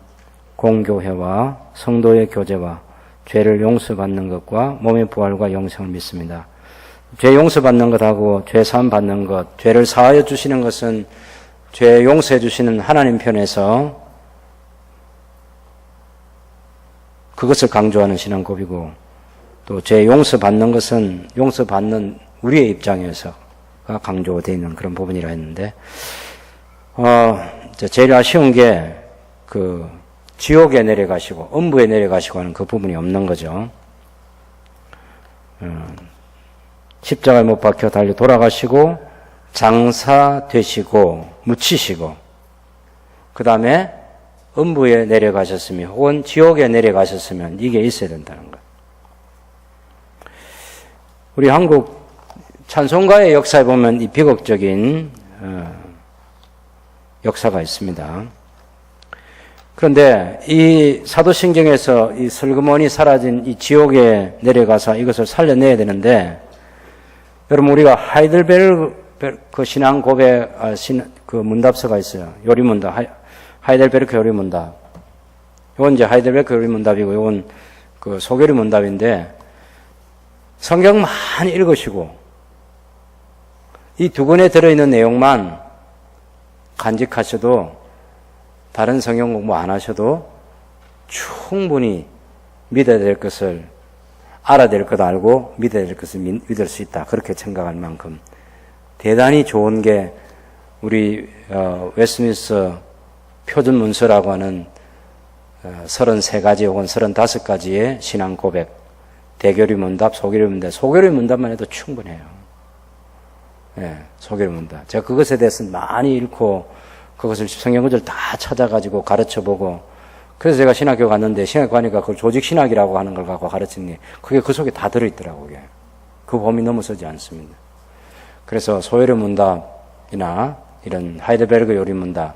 공교회와 성도의 교제와 죄를 용서받는 것과 몸의 부활과 영생을 믿습니다. 죄 용서받는 것하고 죄 사함 받는 것, 죄를 사하여 주시는 것은 죄 용서해 주시는 하나님 편에서 그것을 강조하는 신앙고백이고, 또 죄 용서받는 것은 용서받는 우리의 입장에서가 강조되어 있는 그런 부분이라 했는데, 제일 아쉬운 게 지옥에 내려가시고 음부에 내려가시고 하는 그 부분이 없는 거죠. 십자가에 못 박혀 달려 돌아가시고 장사되시고 묻히시고 그 다음에 음부에 내려가셨으면 혹은 지옥에 내려가셨으면 이게 있어야 된다는 것. 우리 한국 찬송가의 역사에 보면 이 비극적인 역사가 있습니다. 그런데 이 사도신경에서 이 슬그머니 사라진 이 지옥에 내려가서 이것을 살려내야 되는데, 여러분 우리가 하이델베르크 신앙 고백 그 문답서가 있어요. 요리문답, 하이델베르크 요리문답. 이건 이제 하이델베르크 요리문답이고, 이건 그 소교리 문답인데, 성경 많이 읽으시고 이 두 권에 들어있는 내용만 간직하셔도, 다른 성경 공부 안 하셔도 충분히 믿어야 될 것을 알아야 될 것 알고 믿어야 될 것을 믿을 수 있다. 그렇게 생각할 만큼 대단히 좋은 게 우리 웨스트민스터 표준 문서라고 하는 33가지 혹은 35가지의 신앙 고백, 대교리 문답, 소교리 문답, 소교리 문답만 해도 충분해요. 소교리 문답. 제가 그것에 대해서는 많이 읽고 그것을 성경구절 다 찾아가지고 가르쳐보고, 그래서 제가 신학교 갔는데, 신학교 가니까 그걸 조직신학이라고 하는 걸 갖고 가르치니, 그게 그 속에 다 들어있더라고요. 그 범위 넘어서지 않습니다. 그래서 소요리 문답, 문답이나 이런 하이델베르그 요리 문답.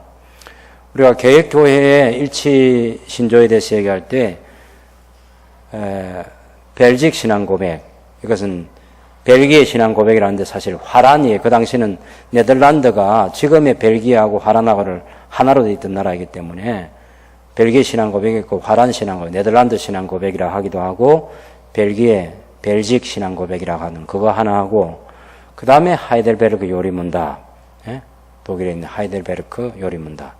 우리가 개혁교회의 일치 신조에 대해서 얘기할 때 벨직 신앙 고백, 이것은 벨기에 신앙 고백이라는데 사실 화란이에요. 그 당시는 네덜란드가 지금의 벨기에하고 화란하고를 하나로 되어 있던 나라이기 때문에 벨기에 신앙 고백이 있고 화란 신앙 고백, 네덜란드 신앙 고백이라 하기도 하고 벨기에 벨직 신앙 고백이라 하는 그거 하나 하고 그 다음에 하이델베르크 요리 문답, 독일에 있는 하이델베르크 요리 문답,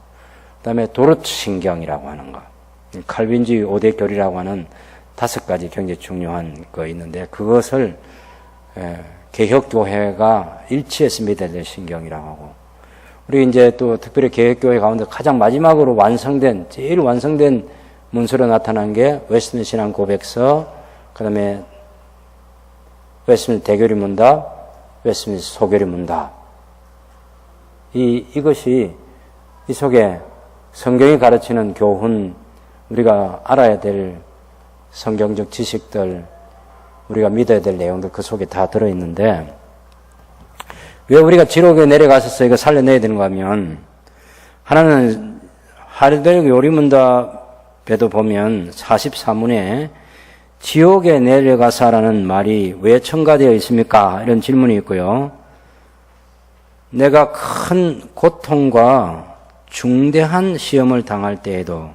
그 다음에 도르트 신경이라고 하는 거, 칼빈주의 5대 교리라고 하는 5가지 굉장히 중요한 거 있는데 그것을 개혁교회가 일치해서 믿어야 될 신경이라고 하고, 우리 이제 또 특별히 개혁교회 가운데 가장 마지막으로 제일 완성된 문서로 나타난 게 웨스트민스터 신앙 고백서, 그 다음에 웨스트민스터 대교리 문답, 웨스트민스터 소교리 문답. 이것이 이 속에 성경이 가르치는 교훈, 우리가 알아야 될 성경적 지식들, 우리가 믿어야 될 내용들 그 속에 다 들어있는데, 왜 우리가 지옥에 내려가셔서 이거 살려내야 되는가 하면, 하나는 하이델베르크 요리문답에도 보면 44문에 지옥에 내려가사라는 말이 왜 첨가되어 있습니까? 이런 질문이 있고요. 내가 큰 고통과 중대한 시험을 당할 때에도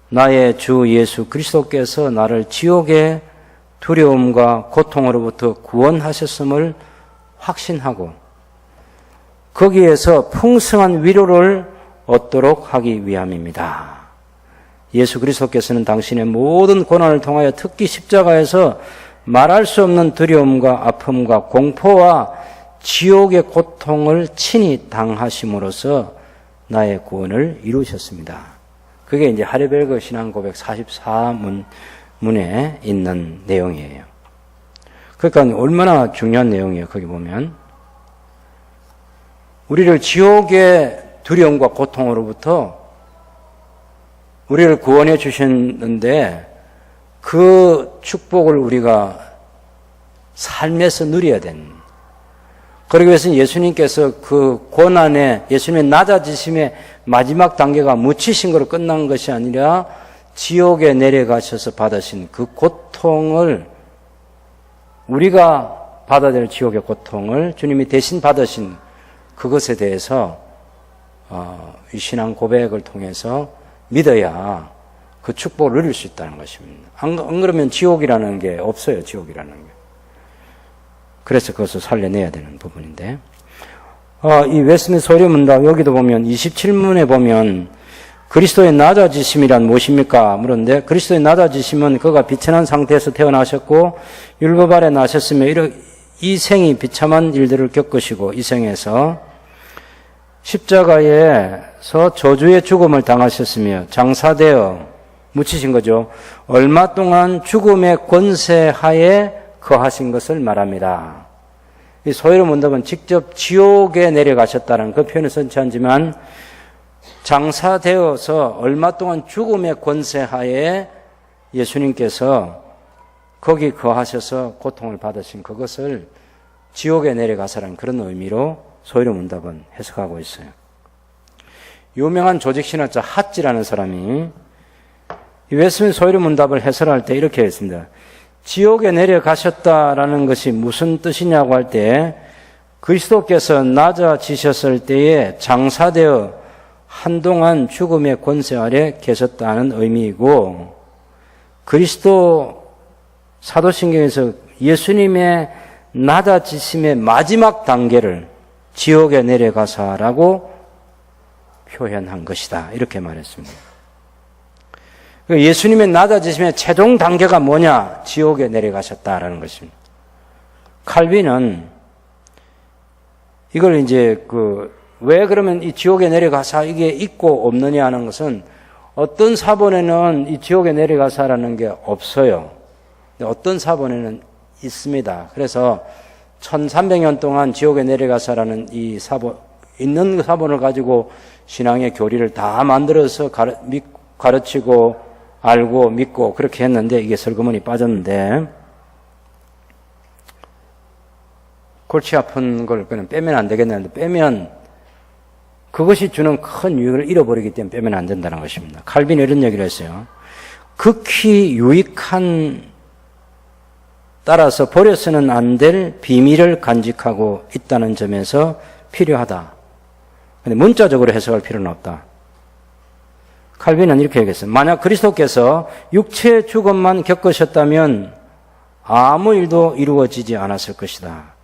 나의 주 예수 그리스도께서 나를 지옥의 두려움과 고통으로부터 구원하셨음을 확신하고 거기에서 풍성한 위로를 얻도록 하기 위함입니다. 예수 그리스도께서는 당신의 모든 고난을 통하여 특히 십자가에서 말할 수 없는 두려움과 아픔과 공포와 지옥의 고통을 친히 당하심으로써 나의 구원을 이루셨습니다. 그게 이제 하이델베르크 신앙 고백 44문에 있는 내용이에요. 그러니까 얼마나 중요한 내용이에요. 거기 보면 우리를 지옥의 두려움과 고통으로부터 우리를 구원해 주셨는데 그 축복을 우리가 삶에서 누려야 되는, 그러기 위해서는 예수님께서 그 고난의, 예수님의 낮아지심의 마지막 단계가 묻히신 거로 끝난 것이 아니라 지옥에 내려가셔서 받으신 그 고통을, 우리가 받아야 될 지옥의 고통을 주님이 대신 받으신 그것에 대해서 이 신앙 고백을 통해서 믿어야 그 축복을 누릴 수 있다는 것입니다. 안 그러면 지옥이라는 게 없어요. 지옥이라는 게. 그래서 그것을 살려내야 되는 부분인데, 이 웨스트민스터 소리문답 여기도 보면 27문에 보면 그리스도의 낮아지심이란 무엇입니까? 물었는데, 그리스도의 낮아지심은 그가 비천한 상태에서 태어나셨고 율법 아래 나셨으며 이 생이 비참한 일들을 겪으시고 이 생에서 십자가에서 저주의 죽음을 당하셨으며 장사되어 묻히신 거죠. 얼마 동안 죽음의 권세하에 거하신 것을 말합니다. 이 소위로 문답은 직접 지옥에 내려가셨다는 그 표현을 선치하지만 장사되어서 얼마 동안 죽음의 권세하에 예수님께서 거기 거하셔서 고통을 받으신 그것을 지옥에 내려가서라는 그런 의미로 소위로 문답은 해석하고 있어요. 유명한 조직신학자 핫지라는 사람이 이 웨스트민스터 소위로 문답을 해설할 때 이렇게 했습니다. 지옥에 내려가셨다라는 것이 무슨 뜻이냐고 할 때 그리스도께서 낮아지셨을 때에 장사되어 한동안 죽음의 권세 아래 계셨다는 의미이고, 그리스도 사도신경에서 예수님의 낮아지심의 마지막 단계를 지옥에 내려가사라고 표현한 것이다. 이렇게 말했습니다. 예수님의 낮아지심의 최종 단계가 뭐냐? 지옥에 내려가셨다라는 것입니다. 칼빈은 이걸 이제 왜 그러면 이 지옥에 내려가사 이게 있고 없느냐 하는 것은 어떤 사본에는 이 지옥에 내려가사라는 게 없어요. 어떤 사본에는 있습니다. 그래서 1300년 동안 지옥에 내려가사라는 이 사본, 있는 사본을 가지고 신앙의 교리를 다 만들어서 가르치고 알고 믿고 그렇게 했는데 이게 설거문이 빠졌는데, 골치 아픈 걸 그냥 빼면 안 되겠는데 빼면 그것이 주는 큰 유익을 잃어버리기 때문에 빼면 안 된다는 것입니다. 칼빈이 이런 얘기를 했어요. 극히 유익한 따라서 버려서는 안 될 비밀을 간직하고 있다는 점에서 필요하다. 근데 문자적으로 해석할 필요는 없다. 칼빈은 이렇게 얘기했어요. 만약 그리스도께서 육체의 죽음만 겪으셨다면 아무 일도 이루어지지 않았을 것이다.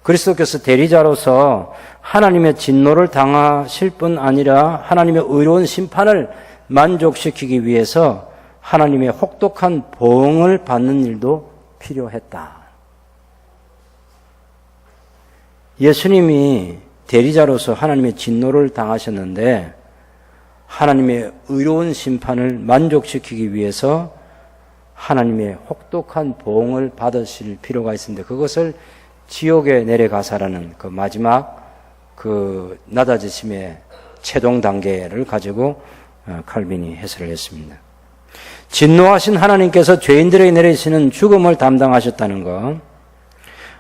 그리스도께서 대리자로서 하나님의 진노를 당하실 뿐 아니라 하나님의 의로운 심판을 만족시키기 위해서 하나님의 혹독한 보응을 받는 일도 필요했다. 예수님이 대리자로서 하나님의 진노를 당하셨는데 하나님의 의로운 심판을 만족시키기 위해서 하나님의 혹독한 보응을 받으실 필요가 있습니다. 그것을 지옥에 내려가사라는 그 마지막 그 낮아지심의 최종 단계를 가지고 칼빈이 해설을 했습니다. 진노하신 하나님께서 죄인들에게 내리시는 죽음을 담당하셨다는 것,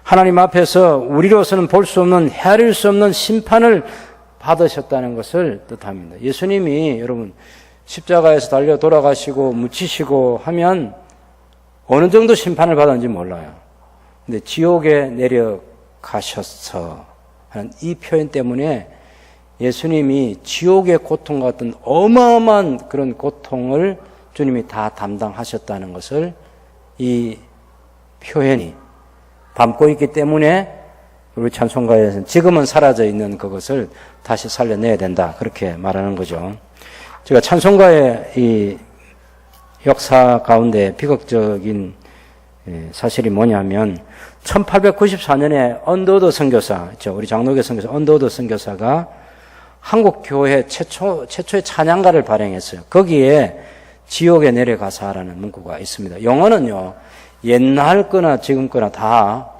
하나님 앞에서 우리로서는 볼 수 없는 헤아릴 수 없는 심판을 받으셨다는 것을 뜻합니다. 예수님이 여러분 십자가에서 달려 돌아가시고 묻히시고 하면 어느 정도 심판을 받았는지 몰라요. 근데 지옥에 내려가셨어 하는 이 표현 때문에 예수님이 지옥의 고통 같은 어마어마한 그런 고통을 주님이 다 담당하셨다는 것을 이 표현이 담고 있기 때문에 우리 찬송가에서는 지금은 사라져 있는 그것을 다시 살려내야 된다. 그렇게 말하는 거죠. 제가 찬송가의 이 역사 가운데 비극적인 사실이 뭐냐면 1894년에 언더우드 선교사, 우리 장로교 선교사 언더우드 선교사가 한국 교회 최초의 찬양가를 발행했어요. 거기에 지옥에 내려가사라는 문구가 있습니다. 영어는요, 옛날 거나 지금 거나 다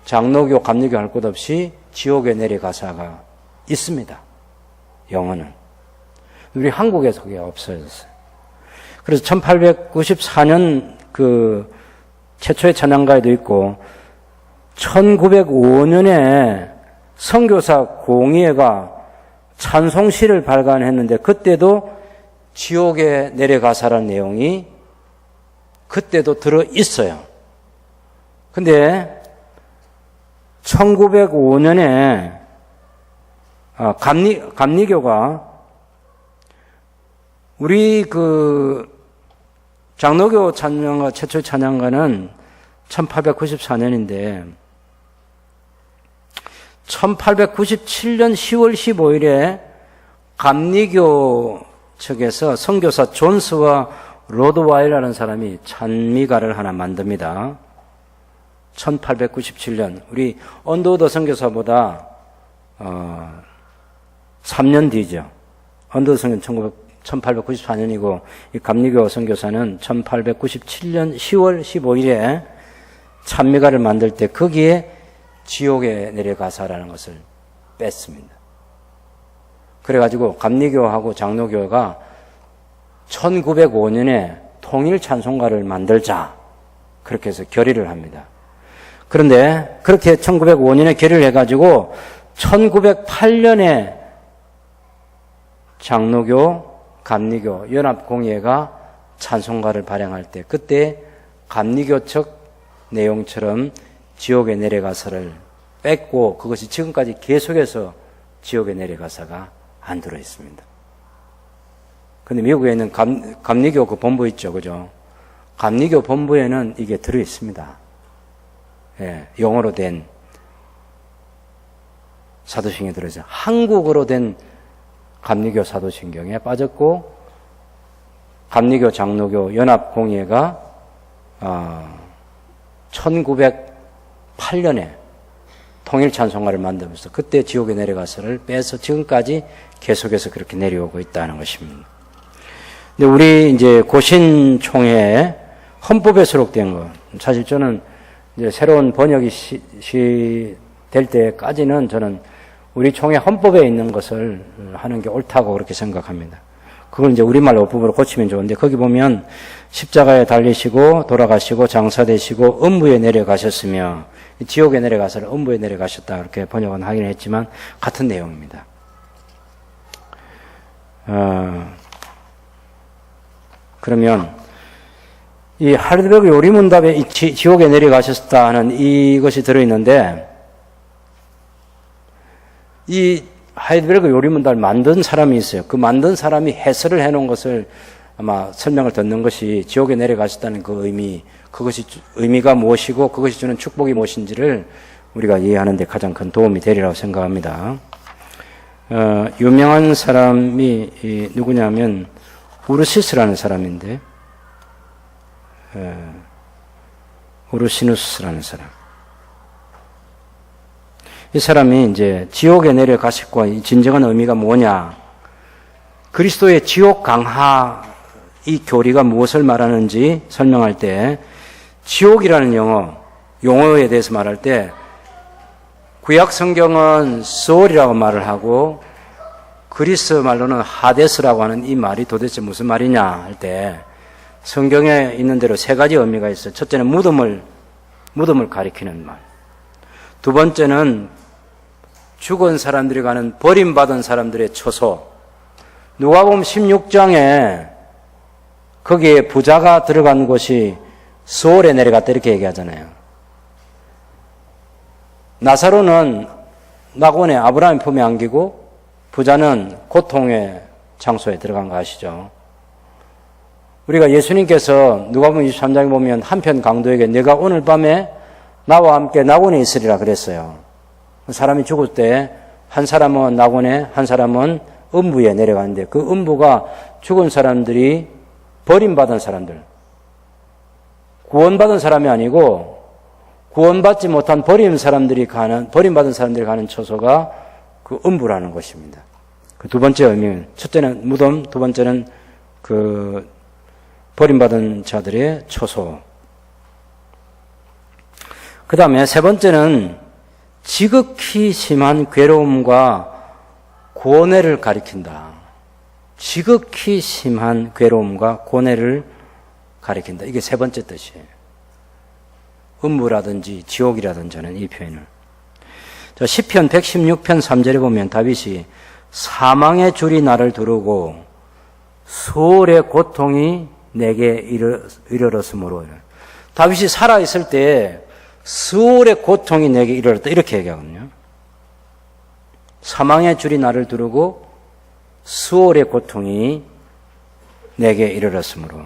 장로교, 감리교 할 것 없이 지옥에 내려가사가 있습니다. 영어는. 우리 한국에서 그게 없어졌어요. 그래서 1894년 그 최초의 찬양가에도 있고 1905년에 선교사 공의회가 찬송시를 발간했는데 그때도 지옥에 내려가사라는 내용이 그때도 들어 있어요. 근데 1905년에 감리교가 우리 그 장로교 찬양가 최초의 찬양가는 1894년인데 1897년 10월 15일에 감리교 측에서 선교사 존스와 로드와일이라는 사람이 찬미가를 하나 만듭니다. 1897년 우리 언더우드 선교사보다 3년 뒤죠. 언더우드 선교는 1894년이고 이 감리교 선교사는 1897년 10월 15일에 찬미가를 만들 때 거기에 지옥에 내려가사라는 것을 뺐습니다. 그래가지고 감리교하고 장로교가 1905년에 통일 찬송가를 만들자 그렇게 해서 결의를 합니다. 그런데 그렇게 1905년에 결의를 해가지고 1908년에 장로교, 감리교, 연합공예가 찬송가를 발행할 때 그때 감리교 측 내용처럼 지옥에 내려가서를 뺐고 그것이 지금까지 계속해서 지옥에 내려가서가 안 들어 있습니다. 근데 미국에 있는 감리교 그 본부 있죠, 그죠? 감리교 본부에는 이게 들어 있습니다. 예, 영어로 된 사도신경이 들어있어요. 한국어로 된 감리교 사도신경에 빠졌고 감리교 장로교 연합공예가 1908년에 통일찬송가를 만들면서 그때 지옥에 내려가서를 빼서 지금까지 계속해서 그렇게 내려오고 있다는 것입니다. 근데 우리 이제 고신총회 헌법에 수록된 거, 사실 저는 이제 새로운 번역이 될 때까지는 저는 우리 총회 헌법에 있는 것을 하는 게 옳다고 그렇게 생각합니다. 그걸 이제 우리말 어법으로 고치면 좋은데 거기 보면 십자가에 달리시고 돌아가시고 장사되시고 음부에 내려가셨으며 지옥에 내려가서 음부에 내려가셨다 이렇게 번역은 하긴 했지만 같은 내용입니다. 그러면 이 하이델베르크 요리문답에 지옥에 내려가셨다 하는 이것이 들어있는데, 이 하이델베르크 요리문답을 만든 사람이 있어요. 그 만든 사람이 해설을 해놓은 것을 아마 설명을 듣는 것이 지옥에 내려가셨다는 그 의미, 그것이 의미가 무엇이고 그것이 주는 축복이 무엇인지를 우리가 이해하는 데 가장 큰 도움이 되리라고 생각합니다. 유명한 사람이 누구냐면 우르시스라는 사람인데, 우르시누스라는 사람. 이 사람이 이제 지옥에 내려가셨고 진정한 의미가 뭐냐, 그리스도의 지옥 강하 이 교리가 무엇을 말하는지 설명할 때 지옥이라는 용어에 대해서 말할 때 구약 성경은 소울이라고 말을 하고 그리스 말로는 하데스라고 하는 이 말이 도대체 무슨 말이냐 할 때 성경에 있는 대로 세 가지 의미가 있어요. 첫째는 무덤을 가리키는 말. 두 번째는 죽은 사람들이 가는 버림받은 사람들의 처소. 누가복음 16장에 거기에 부자가 들어간 곳이 수월에 내려갔다 이렇게 얘기하잖아요. 나사로는 낙원에 아브라함의 품에 안기고 부자는 고통의 장소에 들어간 거 아시죠? 우리가 예수님께서 누가복음 23장에 보면 한편 강도에게 내가 오늘 밤에 나와 함께 낙원에 있으리라 그랬어요. 사람이 죽을 때 한 사람은 낙원에 한 사람은 음부에 내려가는데 그 음부가 죽은 사람들이 버림받은 사람들, 구원받은 사람이 아니고 구원받지 못한 버림받은 사람들이 가는 처소가 그 음부라는 것입니다. 그 두 번째 의미는, 첫째는 무덤, 두 번째는 그 버림받은 자들의 처소. 그 다음에 세 번째는 지극히 심한 괴로움과 고뇌를 가리킨다. 지극히 심한 괴로움과 고뇌를 가리킨다. 이게 세 번째 뜻이에요. 음부라든지 지옥이라든지 하는 이 표현을. 자, 시편 116편 3절에 보면 다윗이 사망의 줄이 나를 두르고 수월의 고통이 내게 이르렀으므로. 다윗이 살아있을 때 수월의 고통이 내게 이르렀다 이렇게 얘기하거든요. 사망의 줄이 나를 두르고 수월의 고통이 내게 이르렀으므로.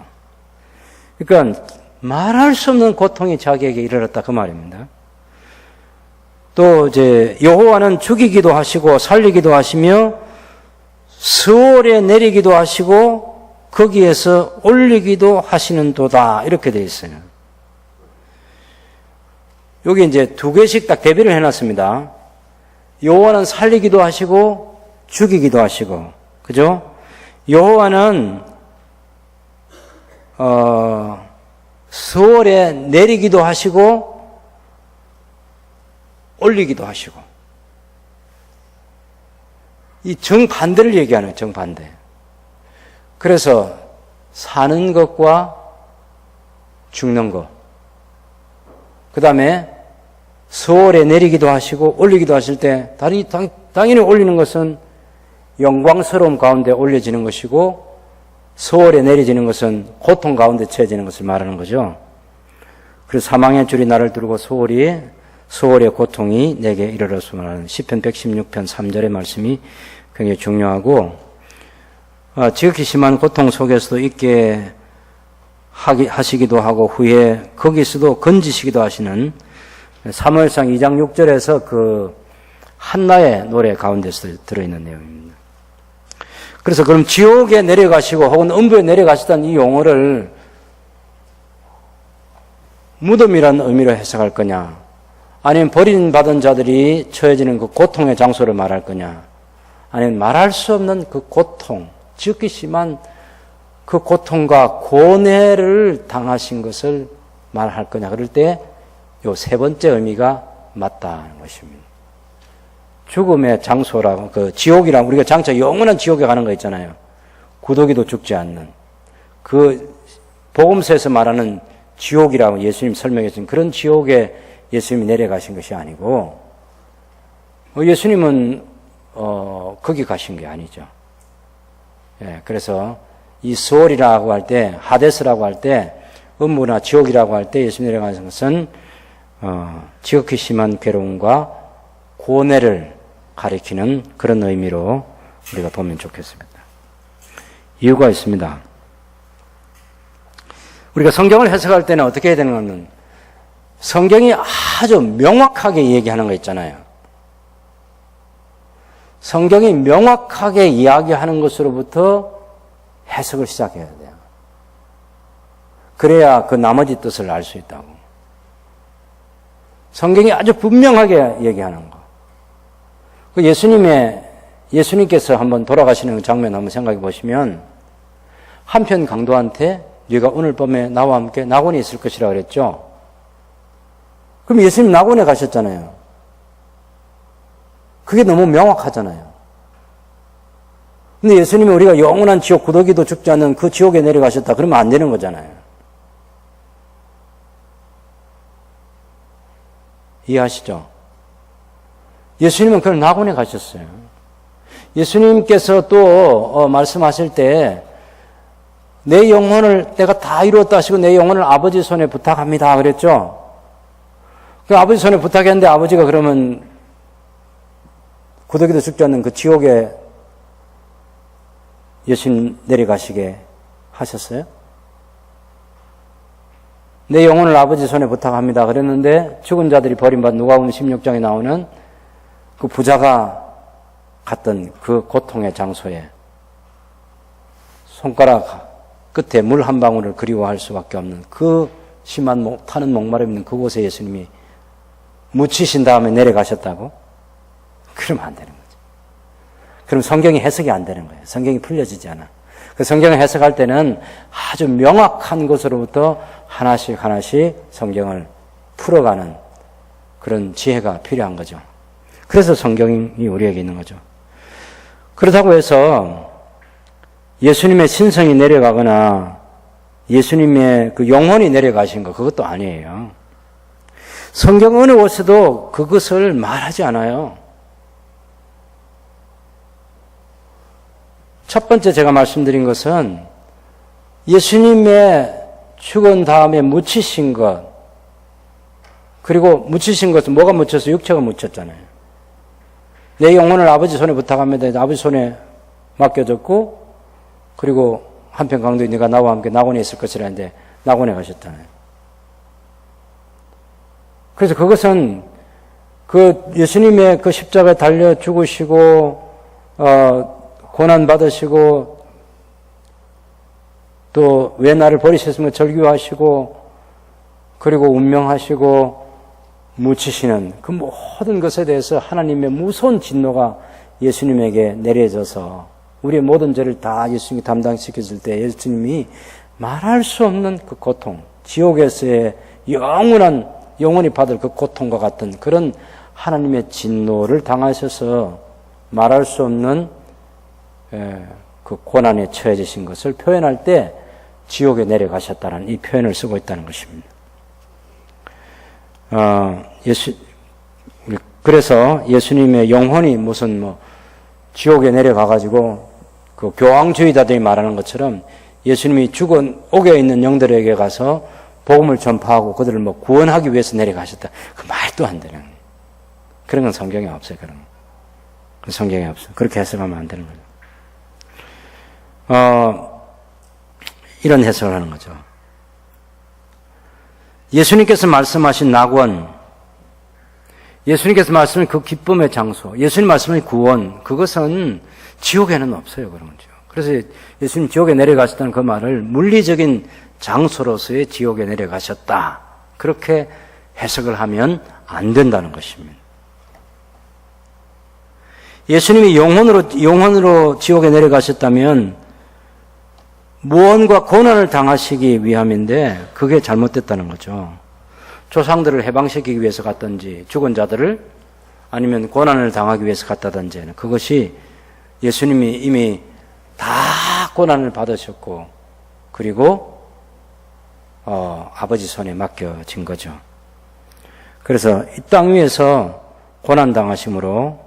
그러니까 말할 수 없는 고통이 자기에게 이르렀다 그 말입니다. 또 이제 여호와는 죽이기도 하시고 살리기도 하시며 수월에 내리기도 하시고 거기에서 올리기도 하시는 도다 이렇게 되어 있어요. 여기 이제 두 개씩 딱 대비를 해놨습니다. 여호와는 살리기도 하시고 죽이기도 하시고, 그죠? 여호와는 수월에 내리기도 하시고 올리기도 하시고, 이 정반대를 얘기하는 정반대. 그래서 사는 것과 죽는 것, 그 다음에 수월에 내리기도 하시고 올리기도 하실 때 당연히 올리는 것은 영광스러움 가운데 올려지는 것이고 수월에 내려지는 것은 고통 가운데 처해지는 것을 말하는 거죠. 그래서 사망의 줄이 나를 두르고 수월의 고통이 내게 이르렀으므로 하는 시편 116편 3절의 말씀이 굉장히 중요하고, 지극히 심한 고통 속에서도 있게 하시기도 하고 후에 거기서도 건지시기도 하시는 사무엘상 2장 6절에서 그 한나의 노래 가운데서 들어있는 내용입니다. 그래서 그럼 지옥에 내려가시고 혹은 음부에 내려가시다는 이 용어를 무덤이라는 의미로 해석할 거냐, 아니면 버림받은 자들이 처해지는 그 고통의 장소를 말할 거냐, 아니면 말할 수 없는 그 고통, 지극히 심한 그 고통과 고뇌를 당하신 것을 말할 거냐, 그럴 때 요 세 번째 의미가 맞다는 것입니다. 죽음의 장소라고, 그 지옥이라고, 우리가 장차 영원한 지옥에 가는 거 있잖아요. 구더기도 죽지 않는. 그 복음서에서 말하는 지옥이라고 예수님 설명해 주신 그런 지옥에 예수님이 내려가신 것이 아니고, 예수님은 거기 가신 게 아니죠. 예, 그래서 이 스월이라고 할 때, 하데스라고 할 때, 음부나 지옥이라고 할 때 예수님 내려가신 것은 지극히 심한 괴로움과 고뇌를 가리키는 그런 의미로 우리가 보면 좋겠습니다. 이유가 있습니다. 우리가 성경을 해석할 때는 어떻게 해야 되는 것은 성경이 아주 명확하게 얘기하는 거 있잖아요. 성경이 명확하게 이야기하는 것으로부터 해석을 시작해야 돼요. 그래야 그 나머지 뜻을 알 수 있다고. 성경이 아주 분명하게 얘기하는 거. 예수님께서 한번 돌아가시는 장면 한번 생각해 보시면, 한편 강도한테 네가 오늘 밤에 나와 함께 낙원에 있을 것이라 그랬죠. 그럼 예수님 낙원에 가셨잖아요. 그게 너무 명확하잖아요. 근데 예수님이 우리가 영원한 지옥, 구더기도 죽지 않는 그 지옥에 내려가셨다 그러면 안 되는 거잖아요. 이해하시죠? 예수님은 그걸 낙원에 가셨어요. 예수님께서 또 말씀하실 때 내 영혼을 내가 다 이루었다 하시고 내 영혼을 아버지 손에 부탁합니다 그랬죠. 그 아버지 손에 부탁했는데 아버지가 그러면 구더기도 죽지 않는 그 지옥에 예수님 내려가시게 하셨어요? 내 영혼을 아버지 손에 부탁합니다 그랬는데 죽은 자들이 버림받은 누가복음 16장에 나오는 그 부자가 갔던 그 고통의 장소에 손가락 끝에 물 한 방울을 그리워할 수밖에 없는 그 심한 타는 목마름 있는 그곳에 예수님이 묻히신 다음에 내려가셨다고? 그러면 안 되는 거죠. 그럼 성경이 해석이 안 되는 거예요. 성경이 풀려지지 않아. 그 성경을 해석할 때는 아주 명확한 것으로부터 하나씩 성경을 풀어가는 그런 지혜가 필요한 거죠. 그래서 성경이 우리에게 있는 거죠. 그렇다고 해서 예수님의 신성이 내려가거나 예수님의 그 영혼이 내려가신 거 그것도 아니에요. 성경 어느 곳에도 그것을 말하지 않아요. 첫 번째 제가 말씀드린 것은 예수님의 죽은 다음에 묻히신 것, 그리고 묻히신 것은 뭐가 묻혀서 육체가 묻혔잖아요. 내 영혼을 아버지 손에 부탁합니다. 아버지 손에 맡겨졌고, 그리고 한편 강도에 네가 나와 함께 낙원에 있을 것이라 했는데 낙원에 가셨잖아요. 그래서 그것은 그 예수님의 그 십자가에 달려 죽으시고 고난 받으시고 또 왜 나를 버리셨으면 절규하시고 그리고 운명하시고 묻히시는 그 모든 것에 대해서 하나님의 무서운 진노가 예수님에게 내려져서 우리의 모든 죄를 다 예수님이 담당시켰을 때 예수님이 말할 수 없는 그 고통, 지옥에서의 영원히 받을 그 고통과 같은 그런 하나님의 진노를 당하셔서 말할 수 없는 그 고난에 처해지신 것을 표현할 때 지옥에 내려가셨다는 이 표현을 쓰고 있다는 것입니다. 그래서 예수님의 영혼이 무슨 지옥에 내려가가지고 그 교황주의자들이 말하는 것처럼 예수님이 죽은 옥에 있는 영들에게 가서 복음을 전파하고 그들을 구원하기 위해서 내려가셨다. 그 말도 안 되는 그런 건 성경에 없어요. 그런 건 성경에 없어요. 그렇게 해석하면 안 되는 거죠. 이런 해석을 하는 거죠. 예수님께서 말씀하신 낙원, 예수님께서 말씀하신 그 기쁨의 장소, 예수님 말씀하신 구원, 그것은 지옥에는 없어요. 그런 거죠. 그래서 예수님 지옥에 내려가셨다는 그 말을 물리적인 장소로서의 지옥에 내려가셨다. 그렇게 해석을 하면 안 된다는 것입니다. 예수님이 영혼으로 지옥에 내려가셨다면 무언과 고난을 당하시기 위함인데 그게 잘못됐다는 거죠. 조상들을 해방시키기 위해서 갔든지 죽은 자들을 아니면 고난을 당하기 위해서 갔다든지 그것이 예수님이 이미 다 고난을 받으셨고 그리고 아버지 손에 맡겨진 거죠. 그래서 이 땅 위에서 고난당하심으로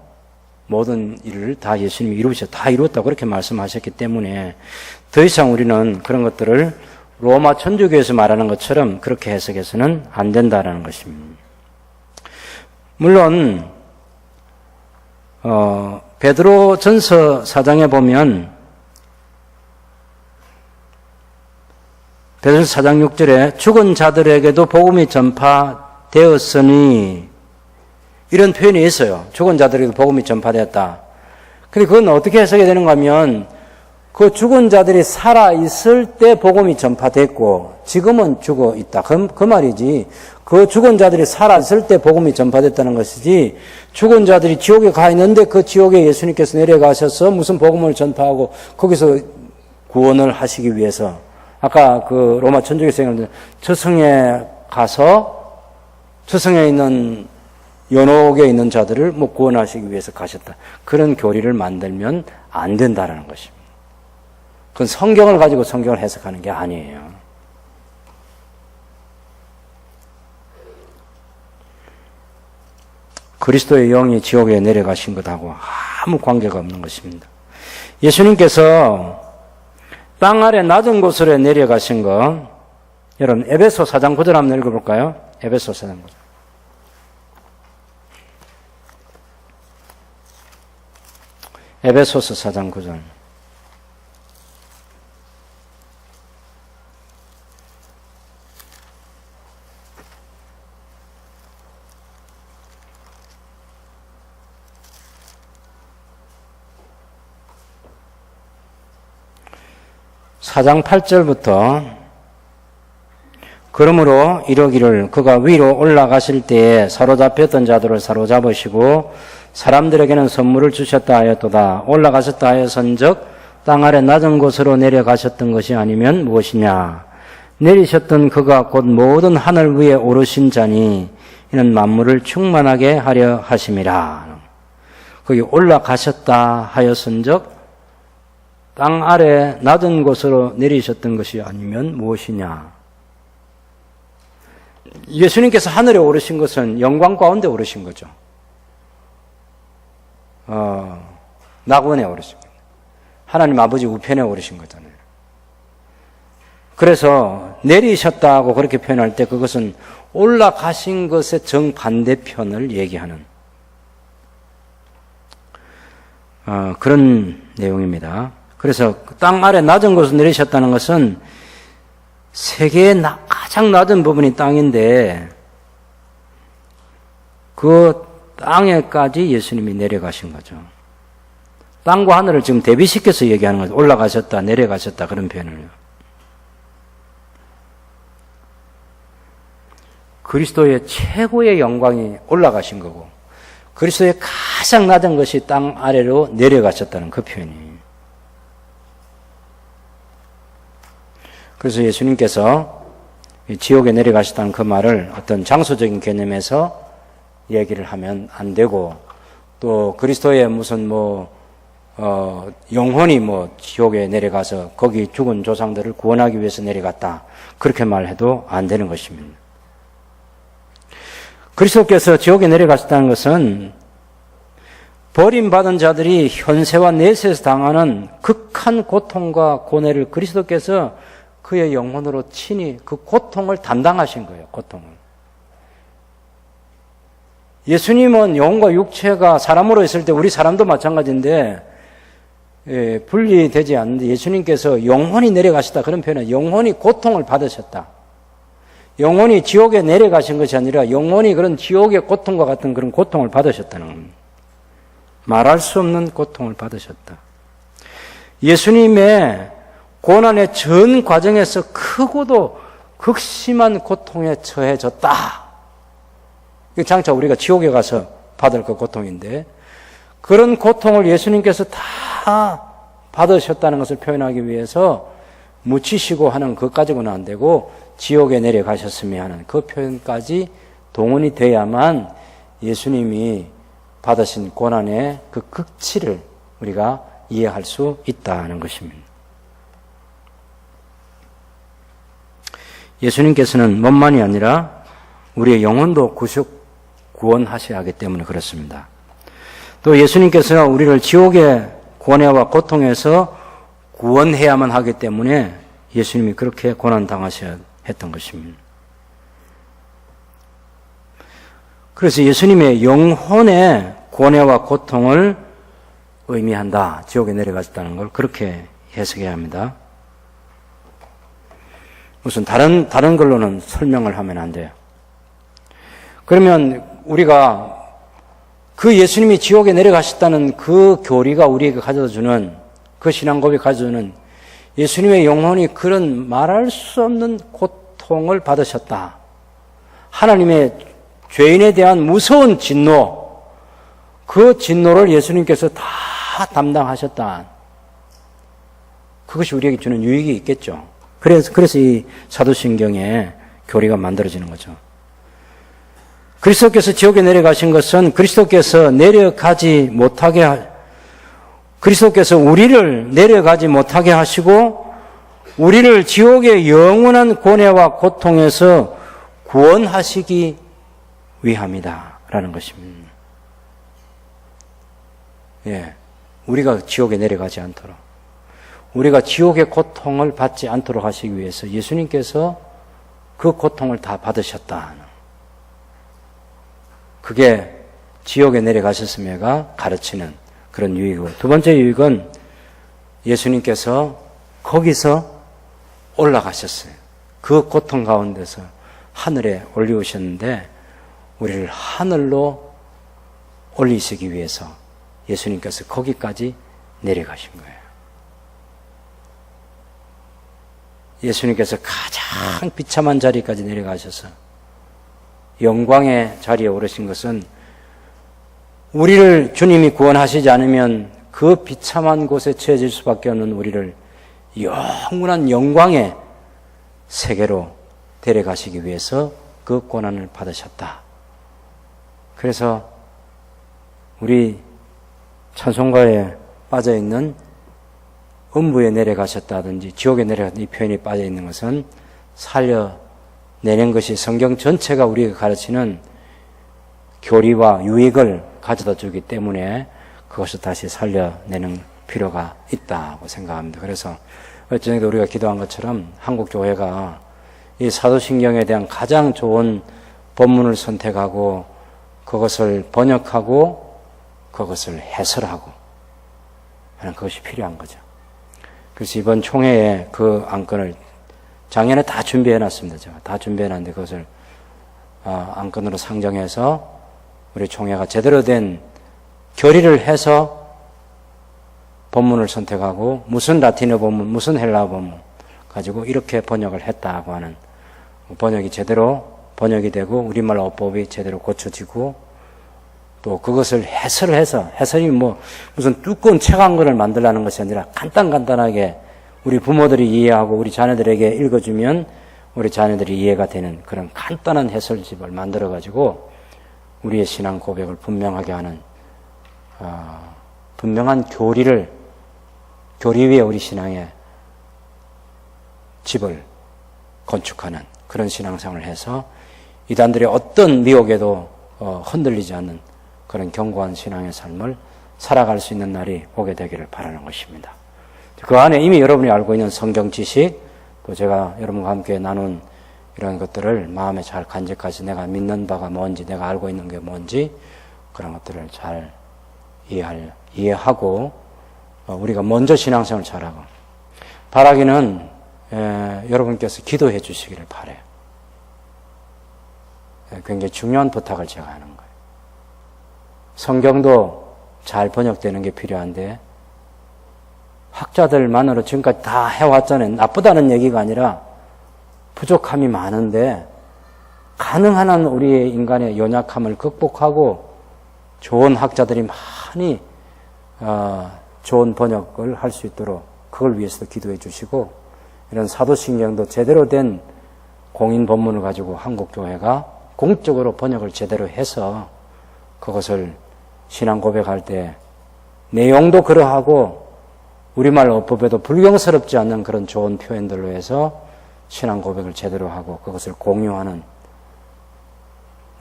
모든 일을 다 예수님이 다 이루었다고 그렇게 말씀하셨기 때문에 더 이상 우리는 그런 것들을 로마 천주교에서 말하는 것처럼 그렇게 해석해서는 안 된다라는 것입니다. 물론 베드로 전서 4장에 보면 베드로전서 4장 6절에 죽은 자들에게도 복음이 전파되었으니 이런 표현이 있어요. 죽은 자들에게도 복음이 전파되었다. 근데 그건 어떻게 해석이 되는가 하면 그 죽은 자들이 살아있을 때 복음이 전파됐고 지금은 죽어 있다. 그 말이지. 그 죽은 자들이 살아있을 때 복음이 전파됐다는 것이지 죽은 자들이 지옥에 가 있는데 그 지옥에 예수님께서 내려가셔서 무슨 복음을 전파하고 거기서 구원을 하시기 위해서 아까 그 로마 천주교에서 얘기하는 저승에 가서 저승에 있는 연옥에 있는 자들을 구원하시기 위해서 가셨다. 그런 교리를 만들면 안 된다라는 것입니다. 그건 성경을 가지고 성경을 해석하는 게 아니에요. 그리스도의 영이 지옥에 내려가신 것하고 아무 관계가 없는 것입니다. 예수님께서 땅 아래 낮은 곳으로 내려가신 거, 여러분 에베소 4장 9절 한번 읽어볼까요? 에베소 4장 9절. 에베소서 4장 9절. 사장 8절부터 그러므로 이러기를 그가 위로 올라가실 때에 사로잡혔던 자들을 사로잡으시고 사람들에게는 선물을 주셨다 하였도다. 올라가셨다 하여선즉 땅 아래 낮은 곳으로 내려가셨던 것이 아니면 무엇이냐. 내리셨던 그가 곧 모든 하늘 위에 오르신 자니 이는 만물을 충만하게 하려 하심이라. 거기 올라가셨다 하여선즉 땅 아래 낮은 곳으로 내리셨던 것이 아니면 무엇이냐. 예수님께서 하늘에 오르신 것은 영광 가운데 오르신 거죠. 낙원에 오르신 거예요. 하나님 아버지 우편에 오르신 거잖아요. 그래서 내리셨다고 그렇게 표현할 때 그것은 올라가신 것의 정반대편을 얘기하는 그런 내용입니다. 그래서 땅 아래 낮은 곳으로 내리셨다는 것은 세계의 가장 낮은 부분이 땅인데 그 땅에까지 예수님이 내려가신 거죠. 땅과 하늘을 지금 대비시켜서 얘기하는 거죠. 올라가셨다, 내려가셨다 그런 표현을요. 그리스도의 최고의 영광이 올라가신 거고 그리스도의 가장 낮은 것이 땅 아래로 내려가셨다는 그 표현이에요. 그래서 예수님께서 지옥에 내려가셨다는 그 말을 어떤 장소적인 개념에서 얘기를 하면 안 되고 또 그리스도의 무슨 영혼이 지옥에 내려가서 거기 죽은 조상들을 구원하기 위해서 내려갔다. 그렇게 말해도 안 되는 것입니다. 그리스도께서 지옥에 내려가셨다는 것은 버림받은 자들이 현세와 내세에서 당하는 극한 고통과 고뇌를 그리스도께서 그의 영혼으로 친히 그 고통을 담당하신 거예요. 고통을. 예수님은 영혼과 육체가 사람으로 있을 때 우리 사람도 마찬가지인데 분리되지 않는데 예수님께서 영혼이 내려가셨다 그런 표현은 영혼이 고통을 받으셨다. 영혼이 지옥에 내려가신 것이 아니라 영혼이 그런 지옥의 고통과 같은 그런 고통을 받으셨다는 겁니다. 말할 수 없는 고통을 받으셨다. 예수님의 고난의 전 과정에서 크고도 극심한 고통에 처해졌다. 이게 장차 우리가 지옥에 가서 받을 그 고통인데 그런 고통을 예수님께서 다 받으셨다는 것을 표현하기 위해서 묻히시고 하는 것까지는 안 되고 지옥에 내려가셨으며 하는 그 표현까지 동원이 돼야만 예수님이 받으신 고난의 그 극치를 우리가 이해할 수 있다는 것입니다. 예수님께서는 몸만이 아니라 우리의 영혼도 구원하셔야 하기 때문에 그렇습니다. 또 예수님께서는 우리를 지옥의 고뇌와 고통에서 구원해야만 하기 때문에 예수님이 그렇게 고난당하셔야 했던 것입니다. 그래서 예수님의 영혼의 고뇌와 고통을 의미한다. 지옥에 내려가셨다는 걸 그렇게 해석해야 합니다. 무슨 다른 걸로는 설명을 하면 안 돼요. 그러면 우리가 그 예수님이 지옥에 내려가셨다는 그 교리가 우리에게 가져주는, 그 신앙고백이 가져주는 예수님의 영혼이 그런 말할 수 없는 고통을 받으셨다. 하나님의 죄인에 대한 무서운 진노, 그 진노를 예수님께서 다 담당하셨다. 그것이 우리에게 주는 유익이 있겠죠. 그래서 이 사도신경의 교리가 만들어지는 거죠. 그리스도께서 지옥에 내려가신 것은 그리스도께서 우리를 내려가지 못하게 하시고 우리를 지옥의 영원한 고뇌와 고통에서 구원하시기 위함이다 라는 것입니다. 예, 우리가 지옥에 내려가지 않도록, 우리가 지옥의 고통을 받지 않도록 하시기 위해서 예수님께서 그 고통을 다 받으셨다. 그게 지옥에 내려가셨음에가 가르치는 그런 유익이고, 두 번째 유익은 예수님께서 거기서 올라가셨어요. 그 고통 가운데서 하늘에 올리우셨는데 우리를 하늘로 올리시기 위해서 예수님께서 거기까지 내려가신 거예요. 예수님께서 가장 비참한 자리까지 내려가셔서 영광의 자리에 오르신 것은 우리를 주님이 구원하시지 않으면 그 비참한 곳에 처해질 수밖에 없는 우리를 영원한 영광의 세계로 데려가시기 위해서 그 고난을 받으셨다. 그래서 우리 찬송가에 빠져있는 음부에 내려가셨다든지 지옥에 내려갔다 이 표현이 빠져있는 것은 살려내는 것이 성경 전체가 우리에게 가르치는 교리와 유익을 가져다 주기 때문에 그것을 다시 살려내는 필요가 있다고 생각합니다. 그래서 어쩌면 우리가 기도한 것처럼 한국교회가 이 사도신경에 대한 가장 좋은 본문을 선택하고 그것을 번역하고 그것을 해설하고 하는 그것이 필요한 거죠. 그래서 이번 총회에 그 안건을 작년에 다 준비해놨습니다. 제가 다 준비해놨는데 그것을 안건으로 상정해서 우리 총회가 제대로 된 결의를 해서 본문을 선택하고 무슨 라틴어 본문, 무슨 헬라어 본문 가지고 이렇게 번역을 했다고 하는 번역이 제대로 번역이 되고 우리말 어법이 제대로 고쳐지고 또 그것을 해설을 해서 해설이 무슨 두꺼운 책 한 권을 만들라는 것이 아니라 간단하게 우리 부모들이 이해하고 우리 자녀들에게 읽어주면 우리 자녀들이 이해가 되는 그런 간단한 해설집을 만들어 가지고 우리의 신앙 고백을 분명하게 하는 분명한 교리 위에 우리 신앙의 집을 건축하는 그런 신앙생활을 해서 이단들의 어떤 미혹에도 흔들리지 않는 그런 견고한 신앙의 삶을 살아갈 수 있는 날이 오게 되기를 바라는 것입니다. 그 안에 이미 여러분이 알고 있는 성경 지식, 또 제가 여러분과 함께 나눈 이런 것들을 마음에 잘 간직하시, 내가 믿는 바가 뭔지, 내가 알고 있는 게 뭔지 그런 것들을 잘 이해하고 우리가 먼저 신앙생활을 잘하고 바라기는 여러분께서 기도해 주시기를 바라요. 굉장히 중요한 부탁을 제가 하는 거예요. 성경도 잘 번역되는 게 필요한데 학자들만으로 지금까지 다 해왔잖아요. 나쁘다는 얘기가 아니라 부족함이 많은데 가능한 한 우리의 인간의 연약함을 극복하고 좋은 학자들이 많이 좋은 번역을 할 수 있도록 그걸 위해서도 기도해 주시고 이런 사도신경도 제대로 된 공인 본문을 가지고 한국교회가 공적으로 번역을 제대로 해서 그것을 신앙 고백할 때 내용도 그러하고 우리말 어법에도 불경스럽지 않는 그런 좋은 표현들로 해서 신앙 고백을 제대로 하고 그것을 공유하는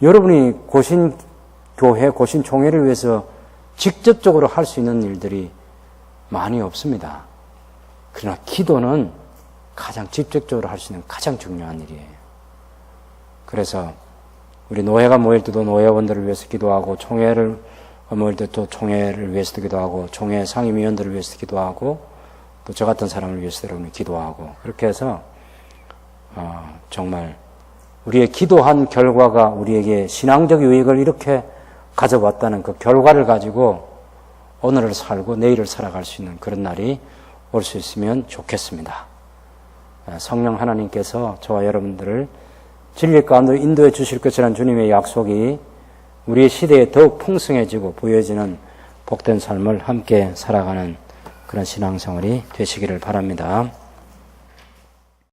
여러분이 고신 교회 고신총회를 위해서 직접적으로 할 수 있는 일들이 많이 없습니다. 그러나 기도는 가장 직접적으로 할 수 있는 가장 중요한 일이에요. 그래서 우리 노회가 모일 때도 노회원들을 위해서 기도하고, 총회를 모일 때도 총회를 위해서도 기도하고, 총회 상임위원들을 위해서도 기도하고, 또 저 같은 사람을 위해서 여러분이 기도하고, 그렇게 해서 정말 우리의 기도한 결과가 우리에게 신앙적 유익을 이렇게 가져왔다는 그 결과를 가지고 오늘을 살고 내일을 살아갈 수 있는 그런 날이 올 수 있으면 좋겠습니다. 성령 하나님께서 저와 여러분들을 진리 가운데 인도해 주실 것이라는 주님의 약속이 우리의 시대에 더욱 풍성해지고 부여해지는 복된 삶을 함께 살아가는 그런 신앙생활이 되시기를 바랍니다.